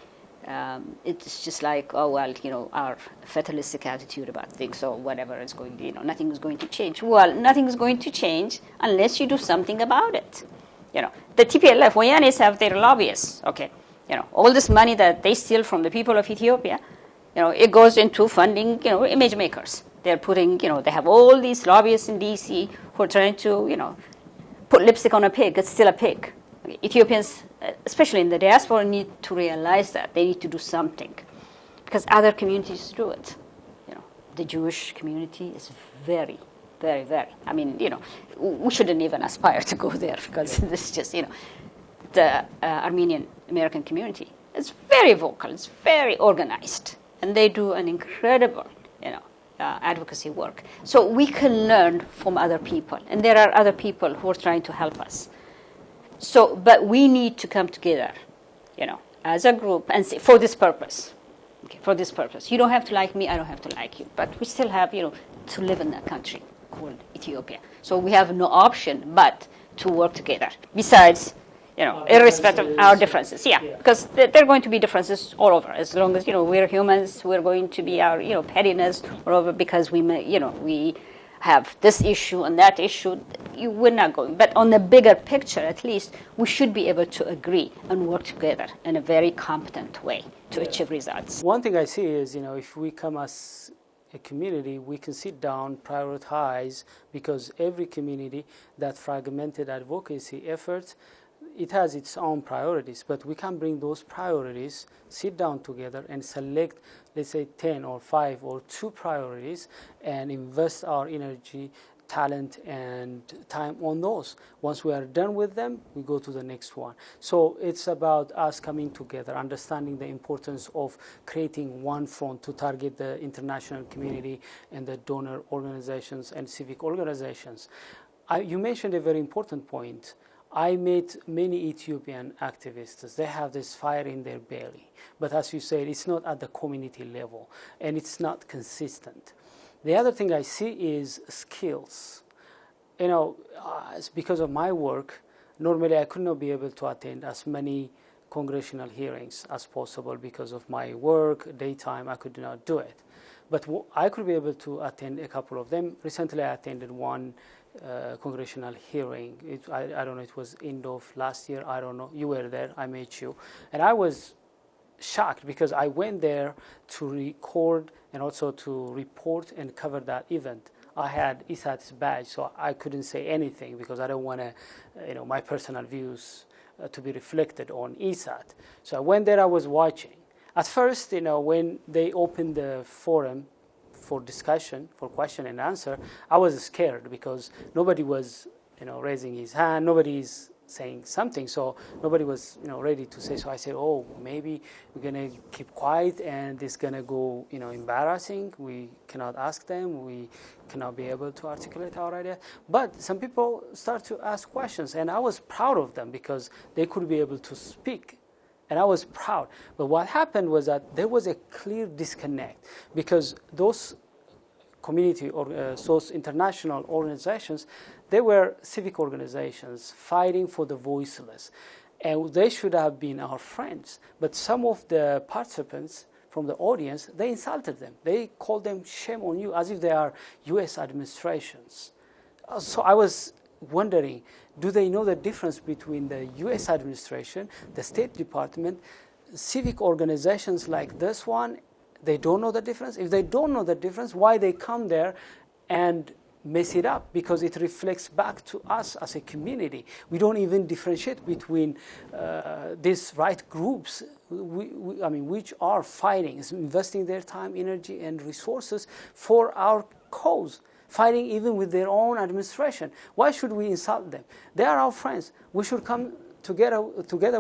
it's just like, our fatalistic attitude about things, or whatever is going to, nothing is going to change. Well, nothing is going to change unless you do something about it. The TPLF, Wayanis have their lobbyists, okay. All this money that they steal from the people of Ethiopia, it goes into funding, image makers. They're putting, they have all these lobbyists in DC who are trying to, put lipstick on a pig. It's still a pig. Ethiopians, especially in the diaspora, need to realize that they need to do something, because other communities do it. The Jewish community is very, very, very. I mean, we shouldn't even aspire to go there, because this is just, the Armenian American community is very vocal. It's very organized, and they do an incredible, advocacy work. So we can learn from other people, and there are other people who are trying to help us. So, but we need to come together, as a group, and say, for this purpose. Okay, for this purpose. You don't have to like me, I don't have to like you, but we still have, to live in that country called Ethiopia. So we have no option but to work together. Besides, irrespective of our differences, because there are going to be differences all over. As long as we're humans, we're going to be our pettiness all over, because we have this issue and that issue. We're not going. But on the bigger picture, at least, we should be able to agree and work together in a very competent way to achieve results. One thing I see is, if we come as a community, we can sit down, prioritize, because every community that fragmented advocacy efforts, it has its own priorities, but we can bring those priorities, sit down together and select, let's say, 10 or 5 or 2 priorities, and invest our energy, talent, and time on those. Once we are done with them, we go to the next one. So it's about us coming together, understanding the importance of creating one front to target the international community and the donor organizations and civic organizations. You mentioned a very important point. I met many Ethiopian activists. They have this fire in their belly. But as you said, it's not at the community level, and it's not consistent. The other thing I see is skills. It's because of my work, normally I could not be able to attend as many congressional hearings as possible because of my work, daytime, I could not do it. But I could be able to attend a couple of them. Recently, I attended one congressional hearing. I don't know, it was end of last year. I don't know. You were there. I met you. And I was shocked because I went there to record and also to report and cover that event. I had ISAT's badge, so I couldn't say anything because I don't want to, my personal views to be reflected on ISAT. So I went there, I was watching. At first, when they opened the forum for discussion, for question and answer, I was scared because nobody was, raising his hand, nobody's saying something, so nobody was, ready to say. So I said, oh, maybe we're gonna keep quiet and it's gonna go, embarrassing. We cannot ask them. We cannot be able to articulate our idea. But some people start to ask questions, and I was proud of them because they could be able to speak, and I was proud. But what happened was that there was a clear disconnect because those community or those international organizations, they were civic organizations fighting for the voiceless, and they should have been our friends. But some of the participants from the audience, they insulted them. They called them shame on you, as if they are U.S. administrations. So I was wondering, do they know the difference between the U.S. administration, the State Department, civic organizations like this one? They don't know the difference. If they don't know the difference, why they come there and mess it up? Because it reflects back to us as a community. We don't even differentiate between these right groups, which are fighting, investing their time, energy, and resources for our cause, fighting even with their own administration. Why should we insult them? They are our friends. We should come together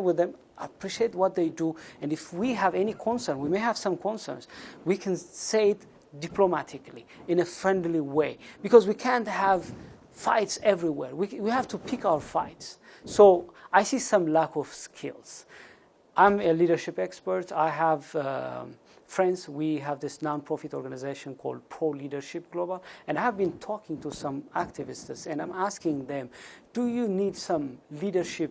with them, appreciate what they do, and if we have any concern, we may have some concerns, we can say it diplomatically, in a friendly way, because we can't have fights everywhere. We have to pick our fights. So I see some lack of skills. I'm a leadership expert. I have friends. We have this nonprofit organization called Pro Leadership Global, and I have been talking to some activists, and I'm asking them, do you need some leadership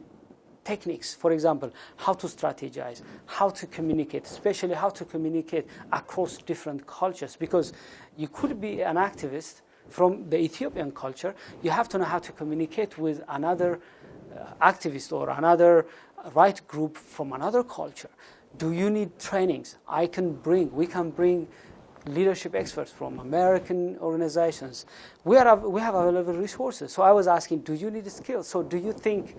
techniques? For example, how to strategize, how to communicate, especially how to communicate across different cultures, because you could be an activist from the Ethiopian culture. You have to know how to communicate with another activist or another right group from another culture. Do you need trainings? We can bring leadership experts from American organizations. We have available resources. So I was asking, do you need skills? So do you think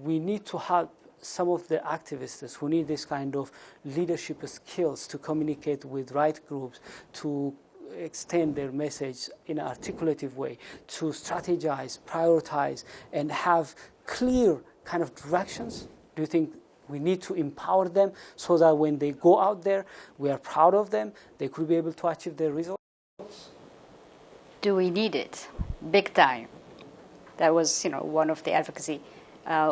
we need to help some of the activists who need this kind of leadership skills to communicate with right groups, to extend their message in an articulative way, to strategize, prioritize, and have clear kind of directions? Do you think we need to empower them so that when they go out there, we are proud of them, they could be able to achieve their results? Do we need it? Big time. That was, one of the advocacy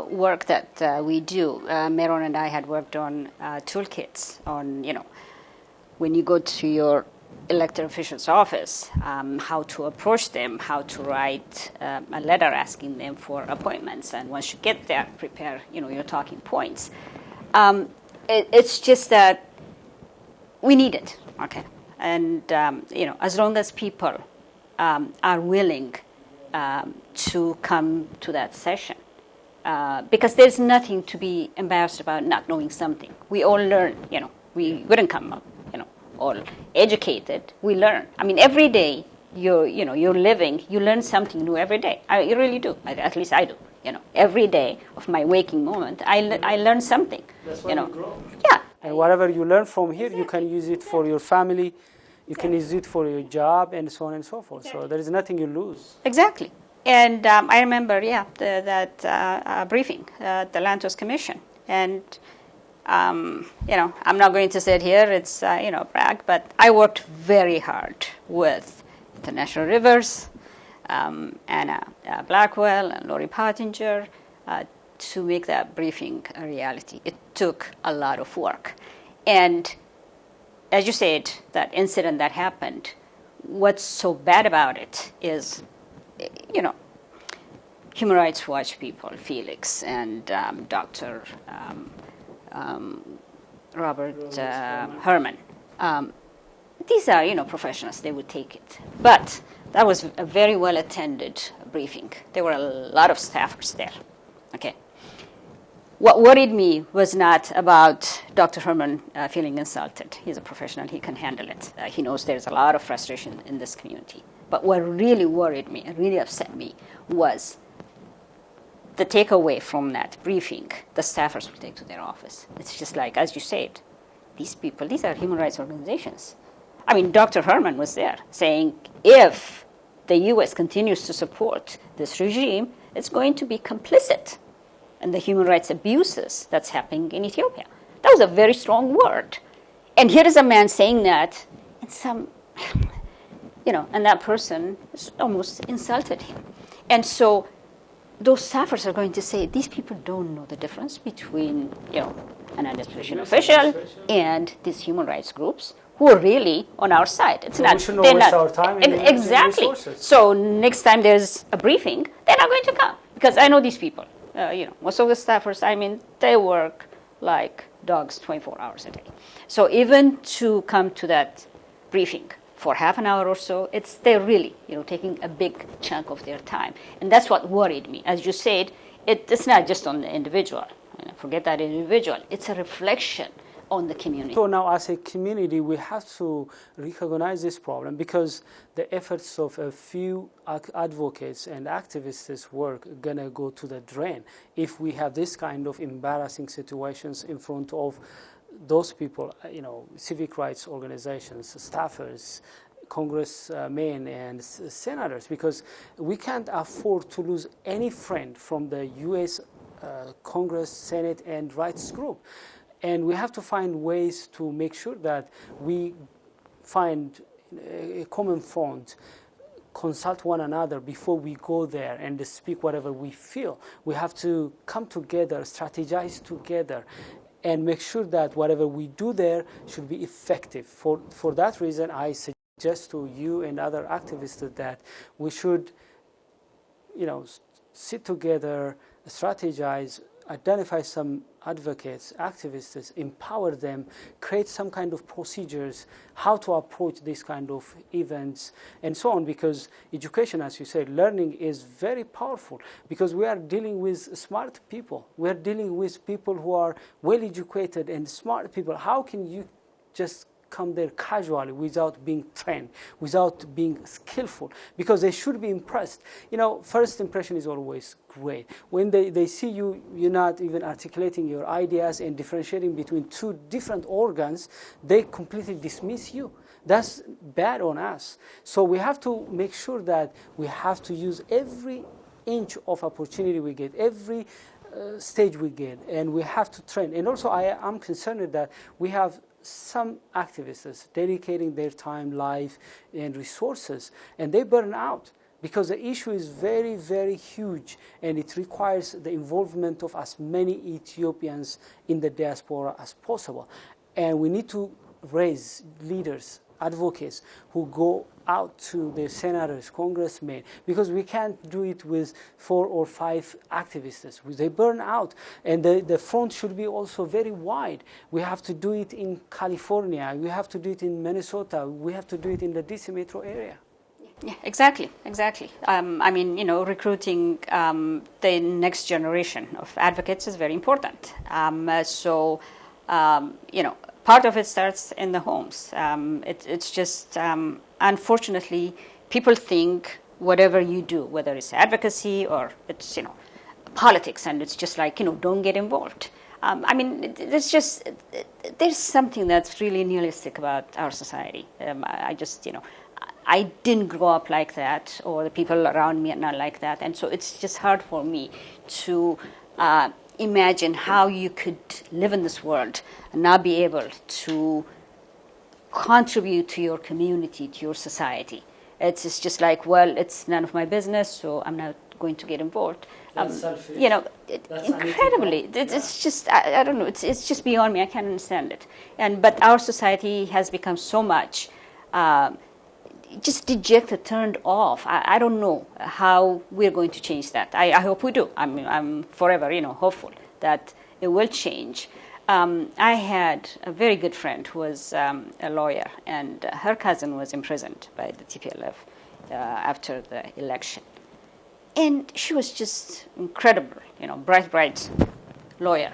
work that we do. Meron and I had worked on toolkits on, when you go to your elected official's office, how to approach them, how to write a letter asking them for appointments, and once you get there, prepare, your talking points. It's just that we need it, okay? And, as long as people are willing to come to that session, because there's nothing to be embarrassed about not knowing something. We all learn, we wouldn't come up, all educated. We learn. I mean, every day you're living, you learn something new every day. You really do. At least I do. Every day of my waking moment, I learn something. That's why you grow. Yeah. And whatever you learn from here, you can use it for your family, you can use it for your job, and so on and so forth. So there is nothing you lose. Exactly. And I remember, that briefing at the Land Use Commission. And, I'm not going to say it here, it's, brag, but I worked very hard with International Rivers, Anna Blackwell and Lori Pottinger to make that briefing a reality. It took a lot of work. And as you said, that incident that happened, what's so bad about it is, Human Rights Watch people, Felix and Dr. Robert Herman. These are, professionals. They would take it. But that was a very well-attended briefing. There were a lot of staffers there. Okay. What worried me was not about Dr. Herman feeling insulted. He's a professional. He can handle it. He knows there's a lot of frustration in this community. But what really worried me and really upset me was the takeaway from that briefing the staffers will take to their office. It's just like, as you said, these people, these are human rights organizations. I mean, Dr. Herman was there saying if the U.S. continues to support this regime, it's going to be complicit in the human rights abuses that's happening in Ethiopia. That was a very strong word. And here is a man saying that, and and that person almost insulted him. And so those staffers are going to say, these people don't know the difference between, an administration official and these human rights groups who are really on our side. It's not. We should not waste our time. Exactly. So next time there's a briefing, they're not going to come because I know these people. Most of the staffers, they work like dogs 24 hours a day. So even to come to that briefing for half an hour or so, they're really, taking a big chunk of their time. And that's what worried me. As you said, it's not just on the individual. Forget that individual. It's a reflection on the community. So now as a community, we have to recognize this problem because the efforts of a few advocates and activists' work are going to go to the drain if we have this kind of embarrassing situations in front of those people, civic rights organizations, staffers, congressmen and senators, because we can't afford to lose any friend from the U.S. Congress, Senate, and rights group. And we have to find ways to make sure that we find a common front, consult one another before we go there and speak whatever we feel. We have to come together, strategize together, and make sure that whatever we do there should be effective. For that reason, I suggest to you and other activists that we should, sit together, strategize, identify some advocates, activists, empower them, create some kind of procedures, how to approach this kind of events, and so on, because education, as you said, learning is very powerful, because we are dealing with smart people. We are dealing with people who are well-educated and smart people. How can you just come there casually without being trained, without being skillful? Because they should be impressed. First impression is always great. When they see you, you're not even articulating your ideas and differentiating between two different organs, they completely dismiss you. That's bad on us. So we have to make sure that we have to use every inch of opportunity we get, every stage we get, and we have to train. And also I am concerned that we have some activists dedicating their time, life, and resources, and they burn out because the issue is very, very huge, and it requires the involvement of as many Ethiopians in the diaspora as possible. And we need to raise leaders, advocates who go out to the senators, congressmen, because we can't do it with 4 or 5 activists. They burn out, and the front should be also very wide. We have to do it in California, we have to do it in Minnesota, we have to do it in the DC metro area. Yeah, exactly. Recruiting the next generation of advocates is very important. Part of it starts in the homes. It's just, unfortunately, people think whatever you do, whether it's advocacy or it's, politics, and it's just like, don't get involved. There's something that's really nihilistic about our society. I didn't grow up like that, or the people around me are not like that. And so it's just hard for me to imagine how you could live in this world and not be able to contribute to your community, to your society. It's just like, well, it's none of my business, so I'm not going to get involved. That's selfish. That's incredibly. It's just, I don't know. It's just beyond me. I can't understand it. But our society has become so much just dejected, turned off. I don't know how we're going to change that. I hope we do. I'm forever, hopeful that it will change. I had a very good friend who was a lawyer, and her cousin was imprisoned by the TPLF after the election. And she was just incredible, bright lawyer.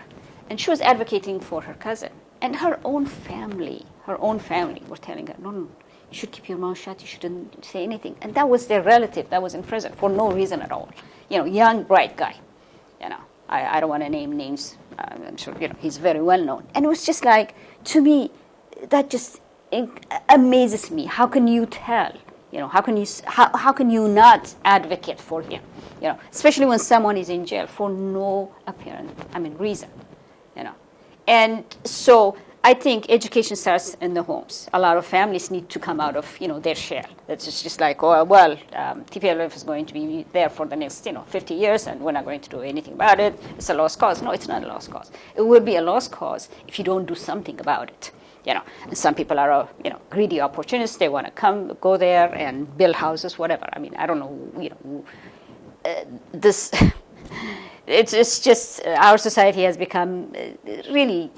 And she was advocating for her cousin. And her own family were telling her, no, you should keep your mouth shut, you shouldn't say anything. And that was their relative that was in prison for no reason at all. Young, bright guy. I don't want to name names. I'm sure, he's very well known. And it was just like, to me, that just amazes me. How can you tell? How can you not advocate for him? Especially when someone is in jail for no apparent, reason. And so I think education starts in the homes. A lot of families need to come out of, their shell. That's just like, TPLF is going to be there for the next, 50 years, and we're not going to do anything about it. It's a lost cause. No, it's not a lost cause. It will be a lost cause if you don't do something about it. And some people are, greedy opportunists. They want to go there and build houses, whatever. I don't know, this. It's just our society has become really.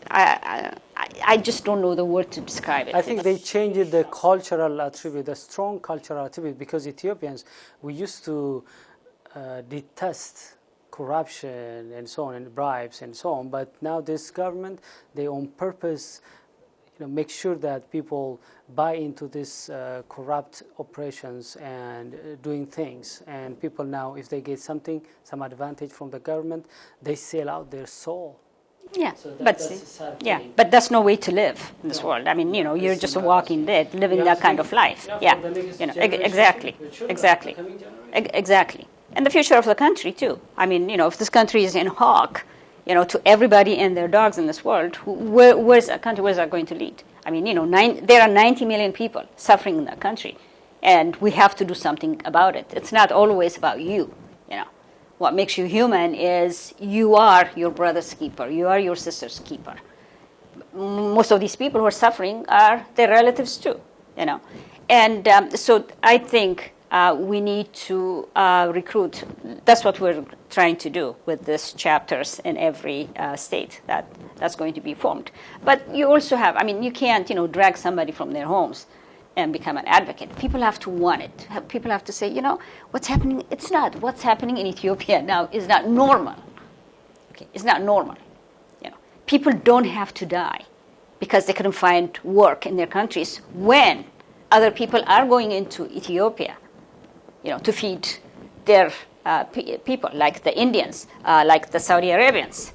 I just don't know the word to describe it. I think they changed the cultural attribute, the strong cultural attribute, because Ethiopians, we used to detest corruption and so on, and bribes and so on. But now this government, they on purpose, make sure that people buy into this corrupt operations and doing things. And people now, if they get some advantage from the government, they sell out their soul. Yeah, so but that's no way to live in this world. You're just a walking dead, living that kind of life. Exactly. And the future of the country too. If this country is in hock, to everybody and their dogs in this world, where's that country? Where's that going to lead? There are 90 million people suffering in that country, and we have to do something about it. It's not always about you. What makes you human is you are your brother's keeper. You are your sister's keeper. Most of these people who are suffering are their relatives too. And so I think we need to recruit. That's what we're trying to do with these chapters in every state that's going to be formed. But you also have, you can't, drag somebody from their homes and become an advocate. People have to want it. People have to say, what's happening, what's happening in Ethiopia now is not normal. Okay, it's not normal. People don't have to die because they couldn't find work in their countries when other people are going into Ethiopia, to feed their people, like the Indians, like the Saudi Arabians,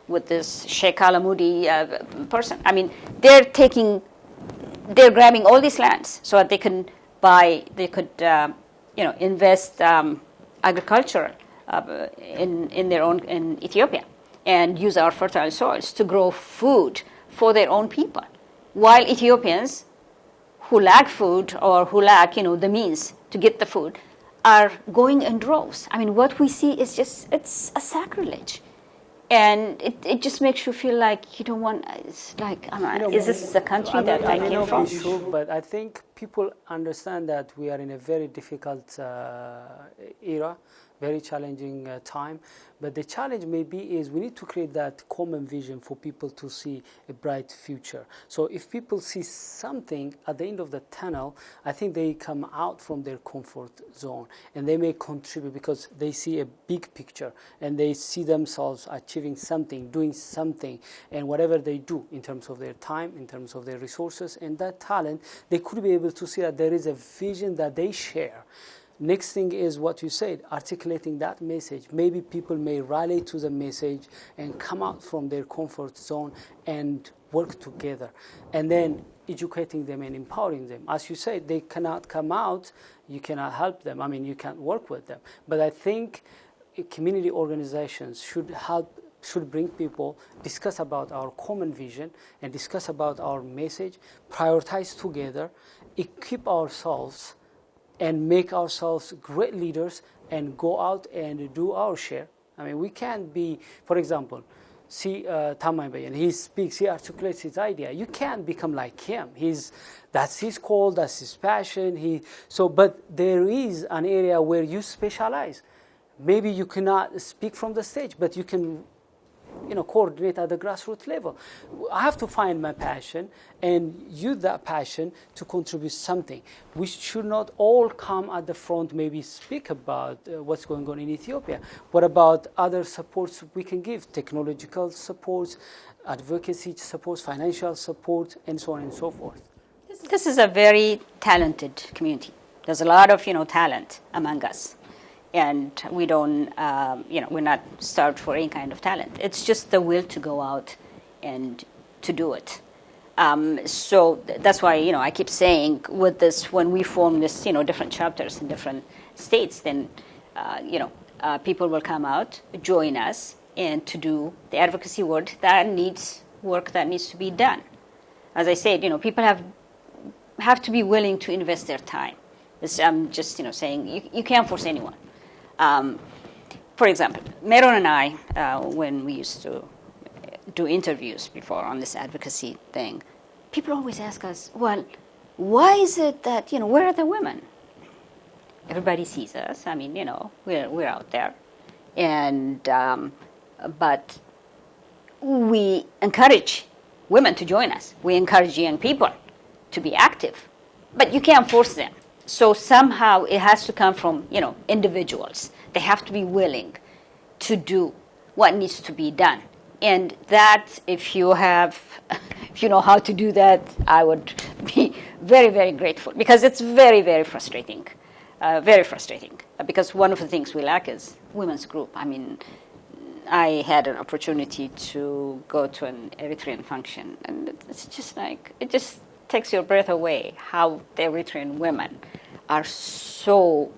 with this Sheikh Alamoudi person. They're grabbing all these lands so that they could invest agriculture in their own, in Ethiopia, and use our fertile soils to grow food for their own people. While Ethiopians who lack food or who lack, the means to get the food are going in droves. What we see is it's a sacrilege. And it just makes you feel like you don't want, it's like, is this the country that I came from? Sure, but I think people understand that we are in a very difficult era, very challenging time. But the challenge maybe is we need to create that common vision for people to see a bright future. So if people see something at the end of the tunnel, I think they come out from their comfort zone and they may contribute because they see a big picture and they see themselves achieving something, doing something, and whatever they do in terms of their time, in terms of their resources and that talent, they could be able to see that there is a vision that they share. Next thing is what you said, articulating that message. Maybe people may rally to the message and come out from their comfort zone and work together. And then educating them and empowering them. As you said, they cannot come out, you cannot help them. You can't work with them. But I think community organizations should bring people, discuss about our common vision and discuss about our message, prioritize together, equip ourselves and make ourselves great leaders and go out and do our share. We can't be, for example, see Tamay Bayan, he speaks, he articulates his idea. You can't become like him. That's his call, that's his passion. But there is an area where you specialize. Maybe you cannot speak from the stage, but you can coordinate at the grassroots level. I have to find my passion and use that passion to contribute something. We should not all come at the front, maybe speak about what's going on in Ethiopia. What about other supports we can give? Technological supports, advocacy supports, financial support, and so on and so forth. This is a very talented community. There's a lot of, talent among us. And we don't, we're not starved for any kind of talent. It's just the will to go out and to do it. So that's why, I keep saying with this, when we form this, different chapters in different states, then, people will come out, join us, and to do the advocacy work that needs to be done. As I said, people have to be willing to invest their time. I'm just, saying you can't force anyone. For example, Meron and I, when we used to do interviews before on this advocacy thing, people always ask us, well, why is it that, where are the women? Everybody sees us. I mean, we're out there. And, but we encourage women to join us. We encourage young people to be active. But you can't force them. So somehow it has to come from, individuals. They have to be willing to do what needs to be done. And that, if you know how to do that, I would be very, very grateful, because it's very, very frustrating. Very frustrating. Because one of the things we lack is women's group. I mean, I had an opportunity to go to an Eritrean function, and it's just like, it just takes your breath away how the Eritrean women are so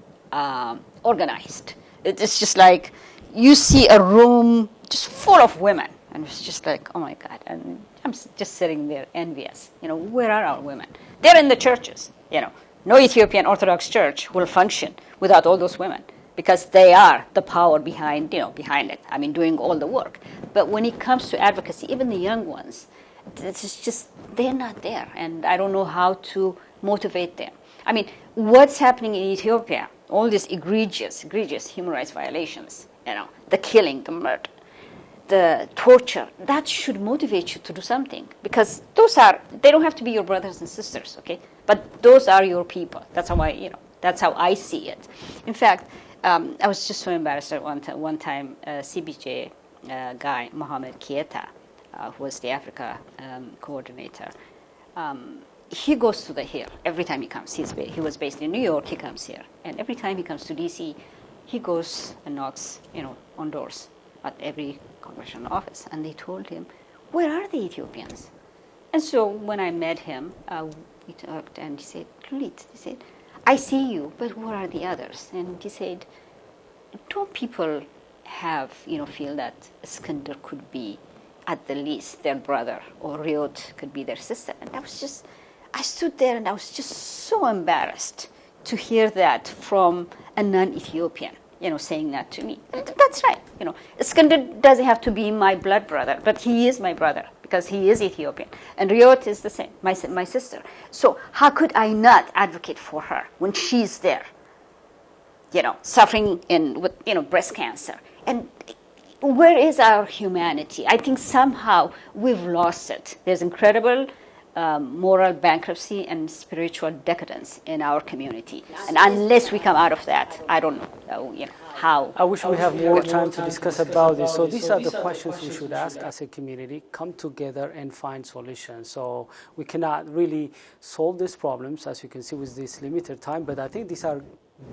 organized. It's just like you see a room just full of women, and it's just like, oh my God. And I'm just sitting there envious. Where are our women? They're in the churches. No Ethiopian Orthodox church will function without all those women, because they are the power behind it. I mean, doing all the work. But when it comes to advocacy, even the young ones, it's just, they're not there, and I don't know how to motivate them. I mean, what's happening in Ethiopia, all these egregious human rights violations, the killing, the murder, the torture, that should motivate you to do something, because they don't have to be your brothers and sisters, okay? But those are your people. That's how I see it. In fact, I was just so embarrassed at one time, CBJ guy, Mohammed Kieta, who was the Africa coordinator, he goes to the Hill every time he comes. He was based in New York, he comes here. And every time he comes to DC, he goes and knocks, on doors at every congressional office. And they told him, where are the Ethiopians? And so when I met him, we talked, and he said, Lulit, he said, I see you, but where are the others? And he said, don't people feel that Iskandar could be at the least their brother, or Riot could be their sister? And I stood there and I was just so embarrassed to hear that from a non-Ethiopian, saying that to me. That's right. Iskandar doesn't have to be my blood brother, but he is my brother because he is Ethiopian. And Riot is the same, my sister. So how could I not advocate for her when she's there, suffering with breast cancer? And where is our humanity? I think somehow we've lost it. There's incredible moral bankruptcy and spiritual decadence in our community. And unless we come out of that, I don't know, how. I wish we have more time to discuss about this. So these are the questions we should ask as a community, come together and find solutions. So we cannot really solve these problems, as you can see, with this limited time, but I think these are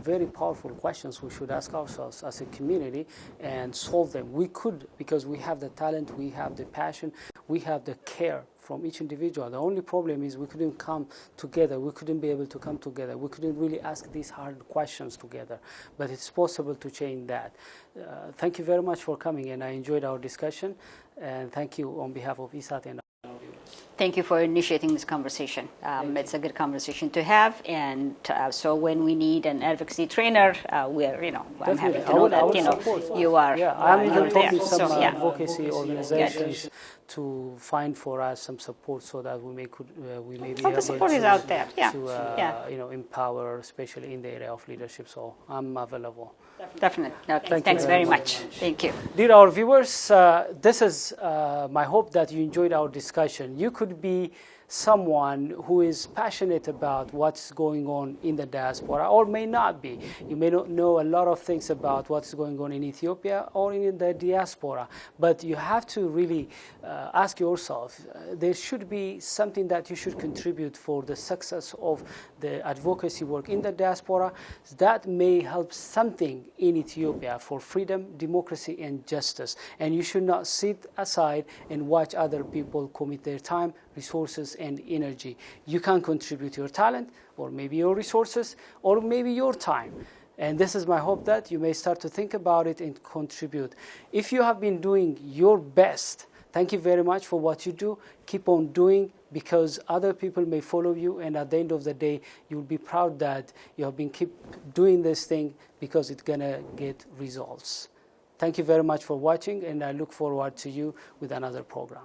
very powerful questions we should ask ourselves as a community and solve them. We could, because we have the talent, we have the passion, we have the care from each individual. The only problem is we couldn't come together. We couldn't be able to come together. We couldn't really ask these hard questions together. But it's possible to change that. Thank you very much for coming, and I enjoyed our discussion. And thank you on behalf of ISAT and our viewers. Thank you for initiating this conversation. It's a good conversation to have, and so when we need an advocacy trainer, I'm happy to know that you are. Yeah, I'm even talking to some advocacy organizations to find for us some support so that we may be the support is out there. to empower, especially in the area of leadership. So I'm available. Definitely. Okay. Thanks very much. Thank you. Dear our viewers, this is my hope that you enjoyed our discussion. You could be someone who is passionate about what's going on in the diaspora, or may not be. You may not know a lot of things about what's going on in Ethiopia or in the diaspora, but you have to really ask yourself, there should be something that you should contribute for the success of the advocacy work in the diaspora that may help something in Ethiopia for freedom, democracy, and justice. And you should not sit aside and watch other people commit their time, resources, and energy. You can contribute your talent, or maybe your resources, or maybe your time. And this is my hope that you may start to think about it and contribute. If you have been doing your best, thank you very much for what you do. Keep on doing, because other people may follow you, and at the end of the day, you'll be proud that you have been keep doing this thing, because it's gonna get results. Thank you very much for watching, and I look forward to you with another program.